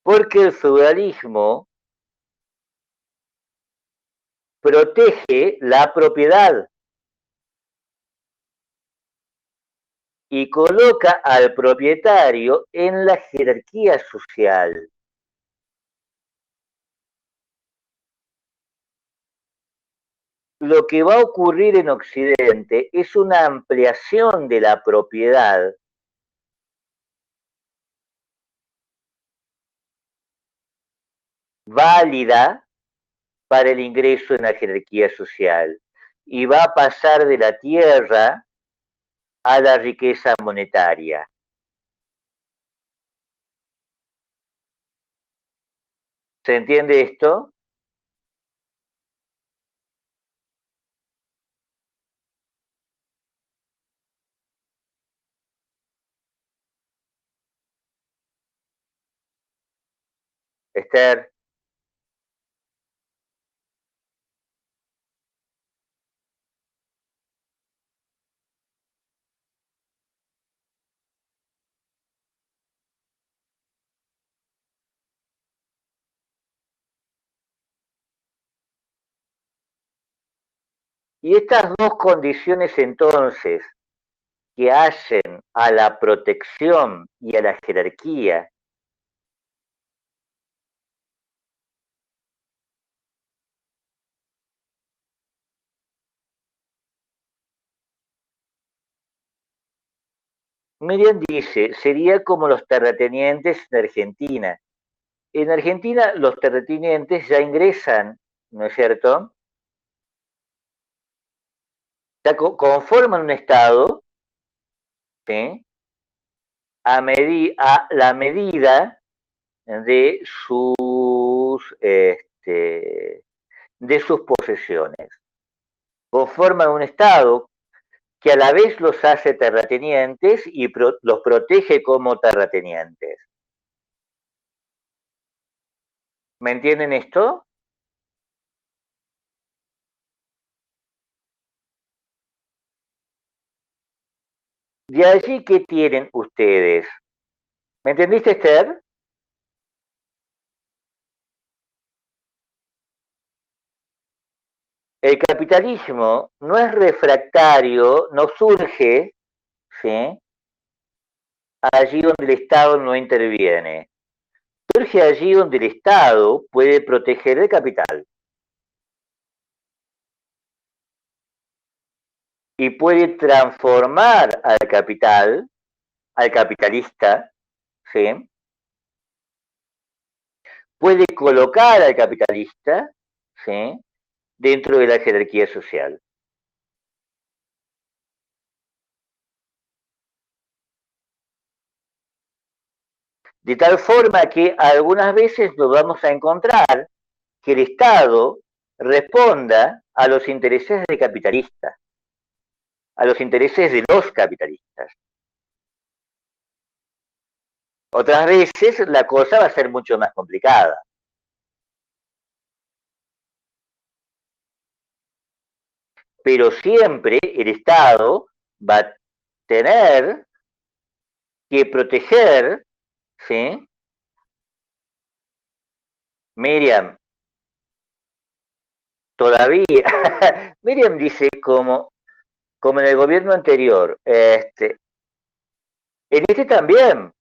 porque el feudalismo protege la propiedad y coloca al propietario en la jerarquía social. Lo que va a ocurrir en Occidente es una ampliación de la propiedad válida para el ingreso en la jerarquía social y va a pasar de la tierra a la riqueza monetaria. ¿Se entiende esto? Esther. Y estas dos condiciones entonces que hacen a la protección y a la jerarquía, Miriam dice, sería como los terratenientes en Argentina. En Argentina los terratenientes ya ingresan, ¿no es cierto? Ya conforman un Estado, ¿sí?, a la medida de de sus posesiones. Conforman un Estado que a la vez los hace terratenientes y los protege como terratenientes. ¿Me entienden esto? De allí, ¿qué tienen ustedes? ¿Me entendiste, Esther? El capitalismo no es refractario, no surge, ¿sí?, allí donde el Estado no interviene. Surge allí donde el Estado puede proteger el capital y puede transformar al capital, al capitalista, ¿sí?, puede colocar al capitalista, ¿sí?, dentro de la jerarquía social. De tal forma que algunas veces nos vamos a encontrar que el Estado responda a los intereses de capitalistas, a los intereses de los capitalistas. Otras veces la cosa va a ser mucho más complicada. Pero siempre el Estado va a tener que proteger, ¿sí? Miriam, todavía, Miriam dice como en el gobierno anterior, en este también.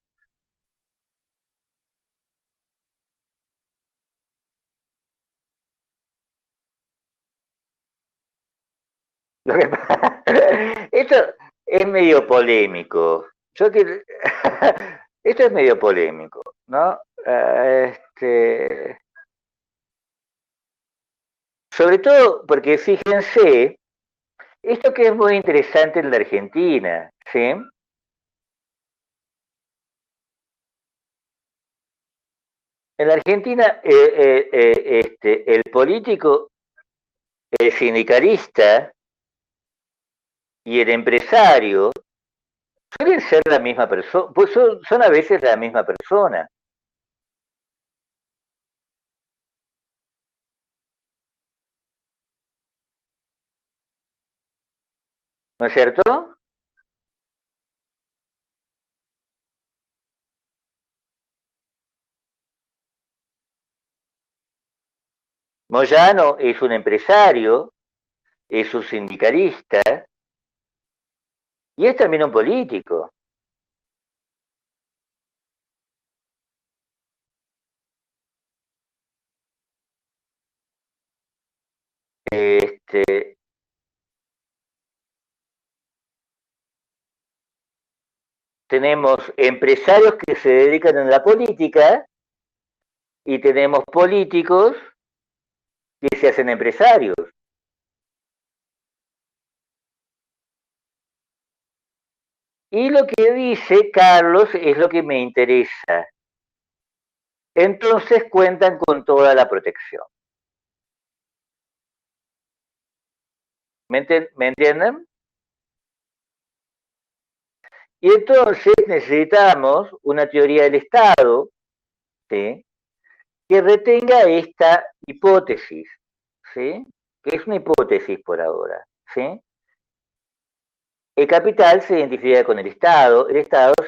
Lo que esto es medio polémico. Yo que, esto es medio polémico, ¿no? Sobre todo porque fíjense, esto que es muy interesante en la Argentina, ¿sí? En la Argentina, el político, el sindicalista y el empresario suelen ser la misma persona, pues son a veces la misma persona, ¿no es cierto? Moyano es un empresario, es un sindicalista y es también un político. Este, tenemos empresarios que se dedican a la política y tenemos políticos que se hacen empresarios. Y lo que dice Carlos es lo que me interesa. Entonces cuentan con toda la protección. ¿Me entienden? Y entonces necesitamos una teoría del Estado, ¿sí?, que retenga esta hipótesis, ¿sí?, que es una hipótesis por ahora, ¿sí? El capital se identifica con el Estado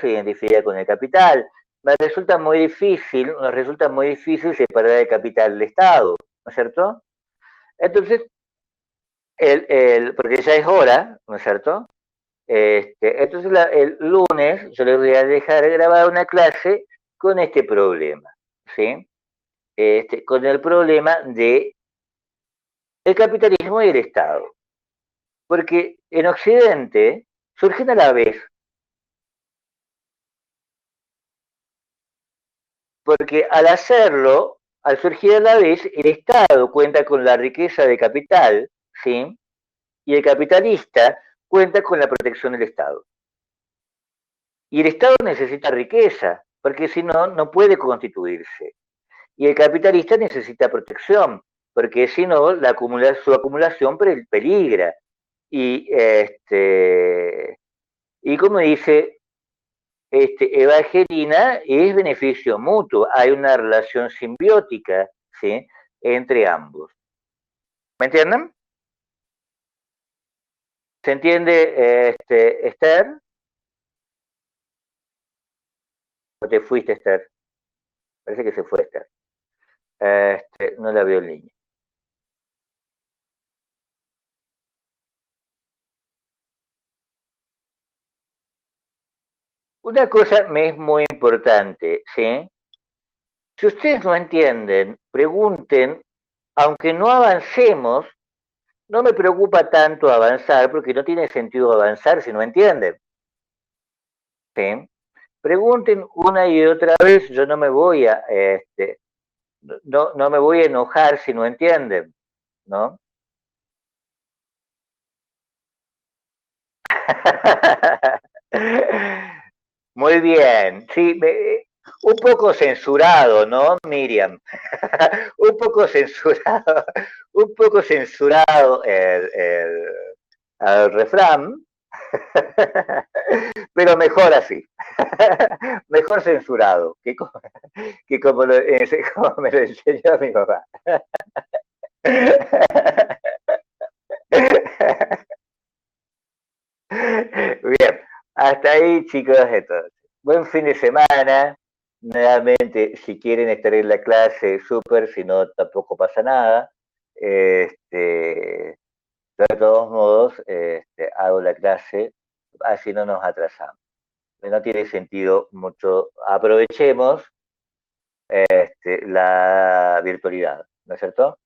se identifica con el capital. Nos resulta muy difícil separar el capital del Estado, ¿no es cierto? Entonces, porque ya es hora, ¿no es cierto? Entonces el lunes yo les voy a dejar grabada una clase con este problema, ¿sí? Con el problema de el capitalismo y el Estado. Porque en Occidente surgen a la vez, porque al hacerlo, al surgir a la vez, el Estado cuenta con la riqueza de capital, ¿sí? Y el capitalista cuenta con la protección del Estado. Y el Estado necesita riqueza, porque si no, no puede constituirse. Y el capitalista necesita protección, porque si no, su acumulación peligra. Y, y como dice Evangelina, es beneficio mutuo, hay una relación simbiótica, ¿sí?, entre ambos. ¿Me entienden? ¿Se entiende, Esther? ¿O te fuiste, Esther? Parece que se fue, Esther. No la veo en línea. Una cosa me es muy importante, ¿sí? Si ustedes no entienden, pregunten, aunque no avancemos, no me preocupa tanto avanzar, porque no tiene sentido avanzar si no entienden, ¿sí? Pregunten una y otra vez, yo no me voy a, no me voy a enojar si no entienden, ¿no? Muy bien, sí, un poco censurado, ¿no, Miriam? Un poco censurado, un poco censurado el refrán, pero mejor así, mejor censurado, que como, como me lo enseñó mi papá. Bien, hasta ahí, chicos, entonces. Buen fin de semana. Nuevamente, si quieren estar en la clase, súper, si no, tampoco pasa nada. Este, de todos modos, hago la clase, así no nos atrasamos. No tiene sentido mucho. Aprovechemos la virtualidad, ¿no es cierto?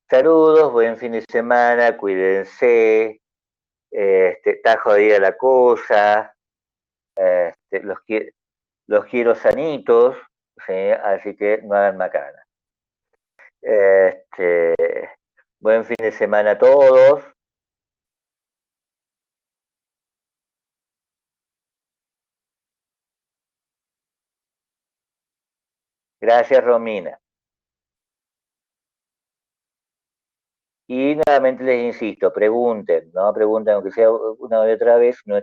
Saludos, buen fin de semana, cuídense, está jodida la cosa, este, los quiero sanitos, ¿sí? Así que no hagan macana. Este, buen fin de semana a todos. Gracias, Romina. Y nuevamente les insisto, pregunten, ¿no? Pregunten, aunque sea una y otra vez, no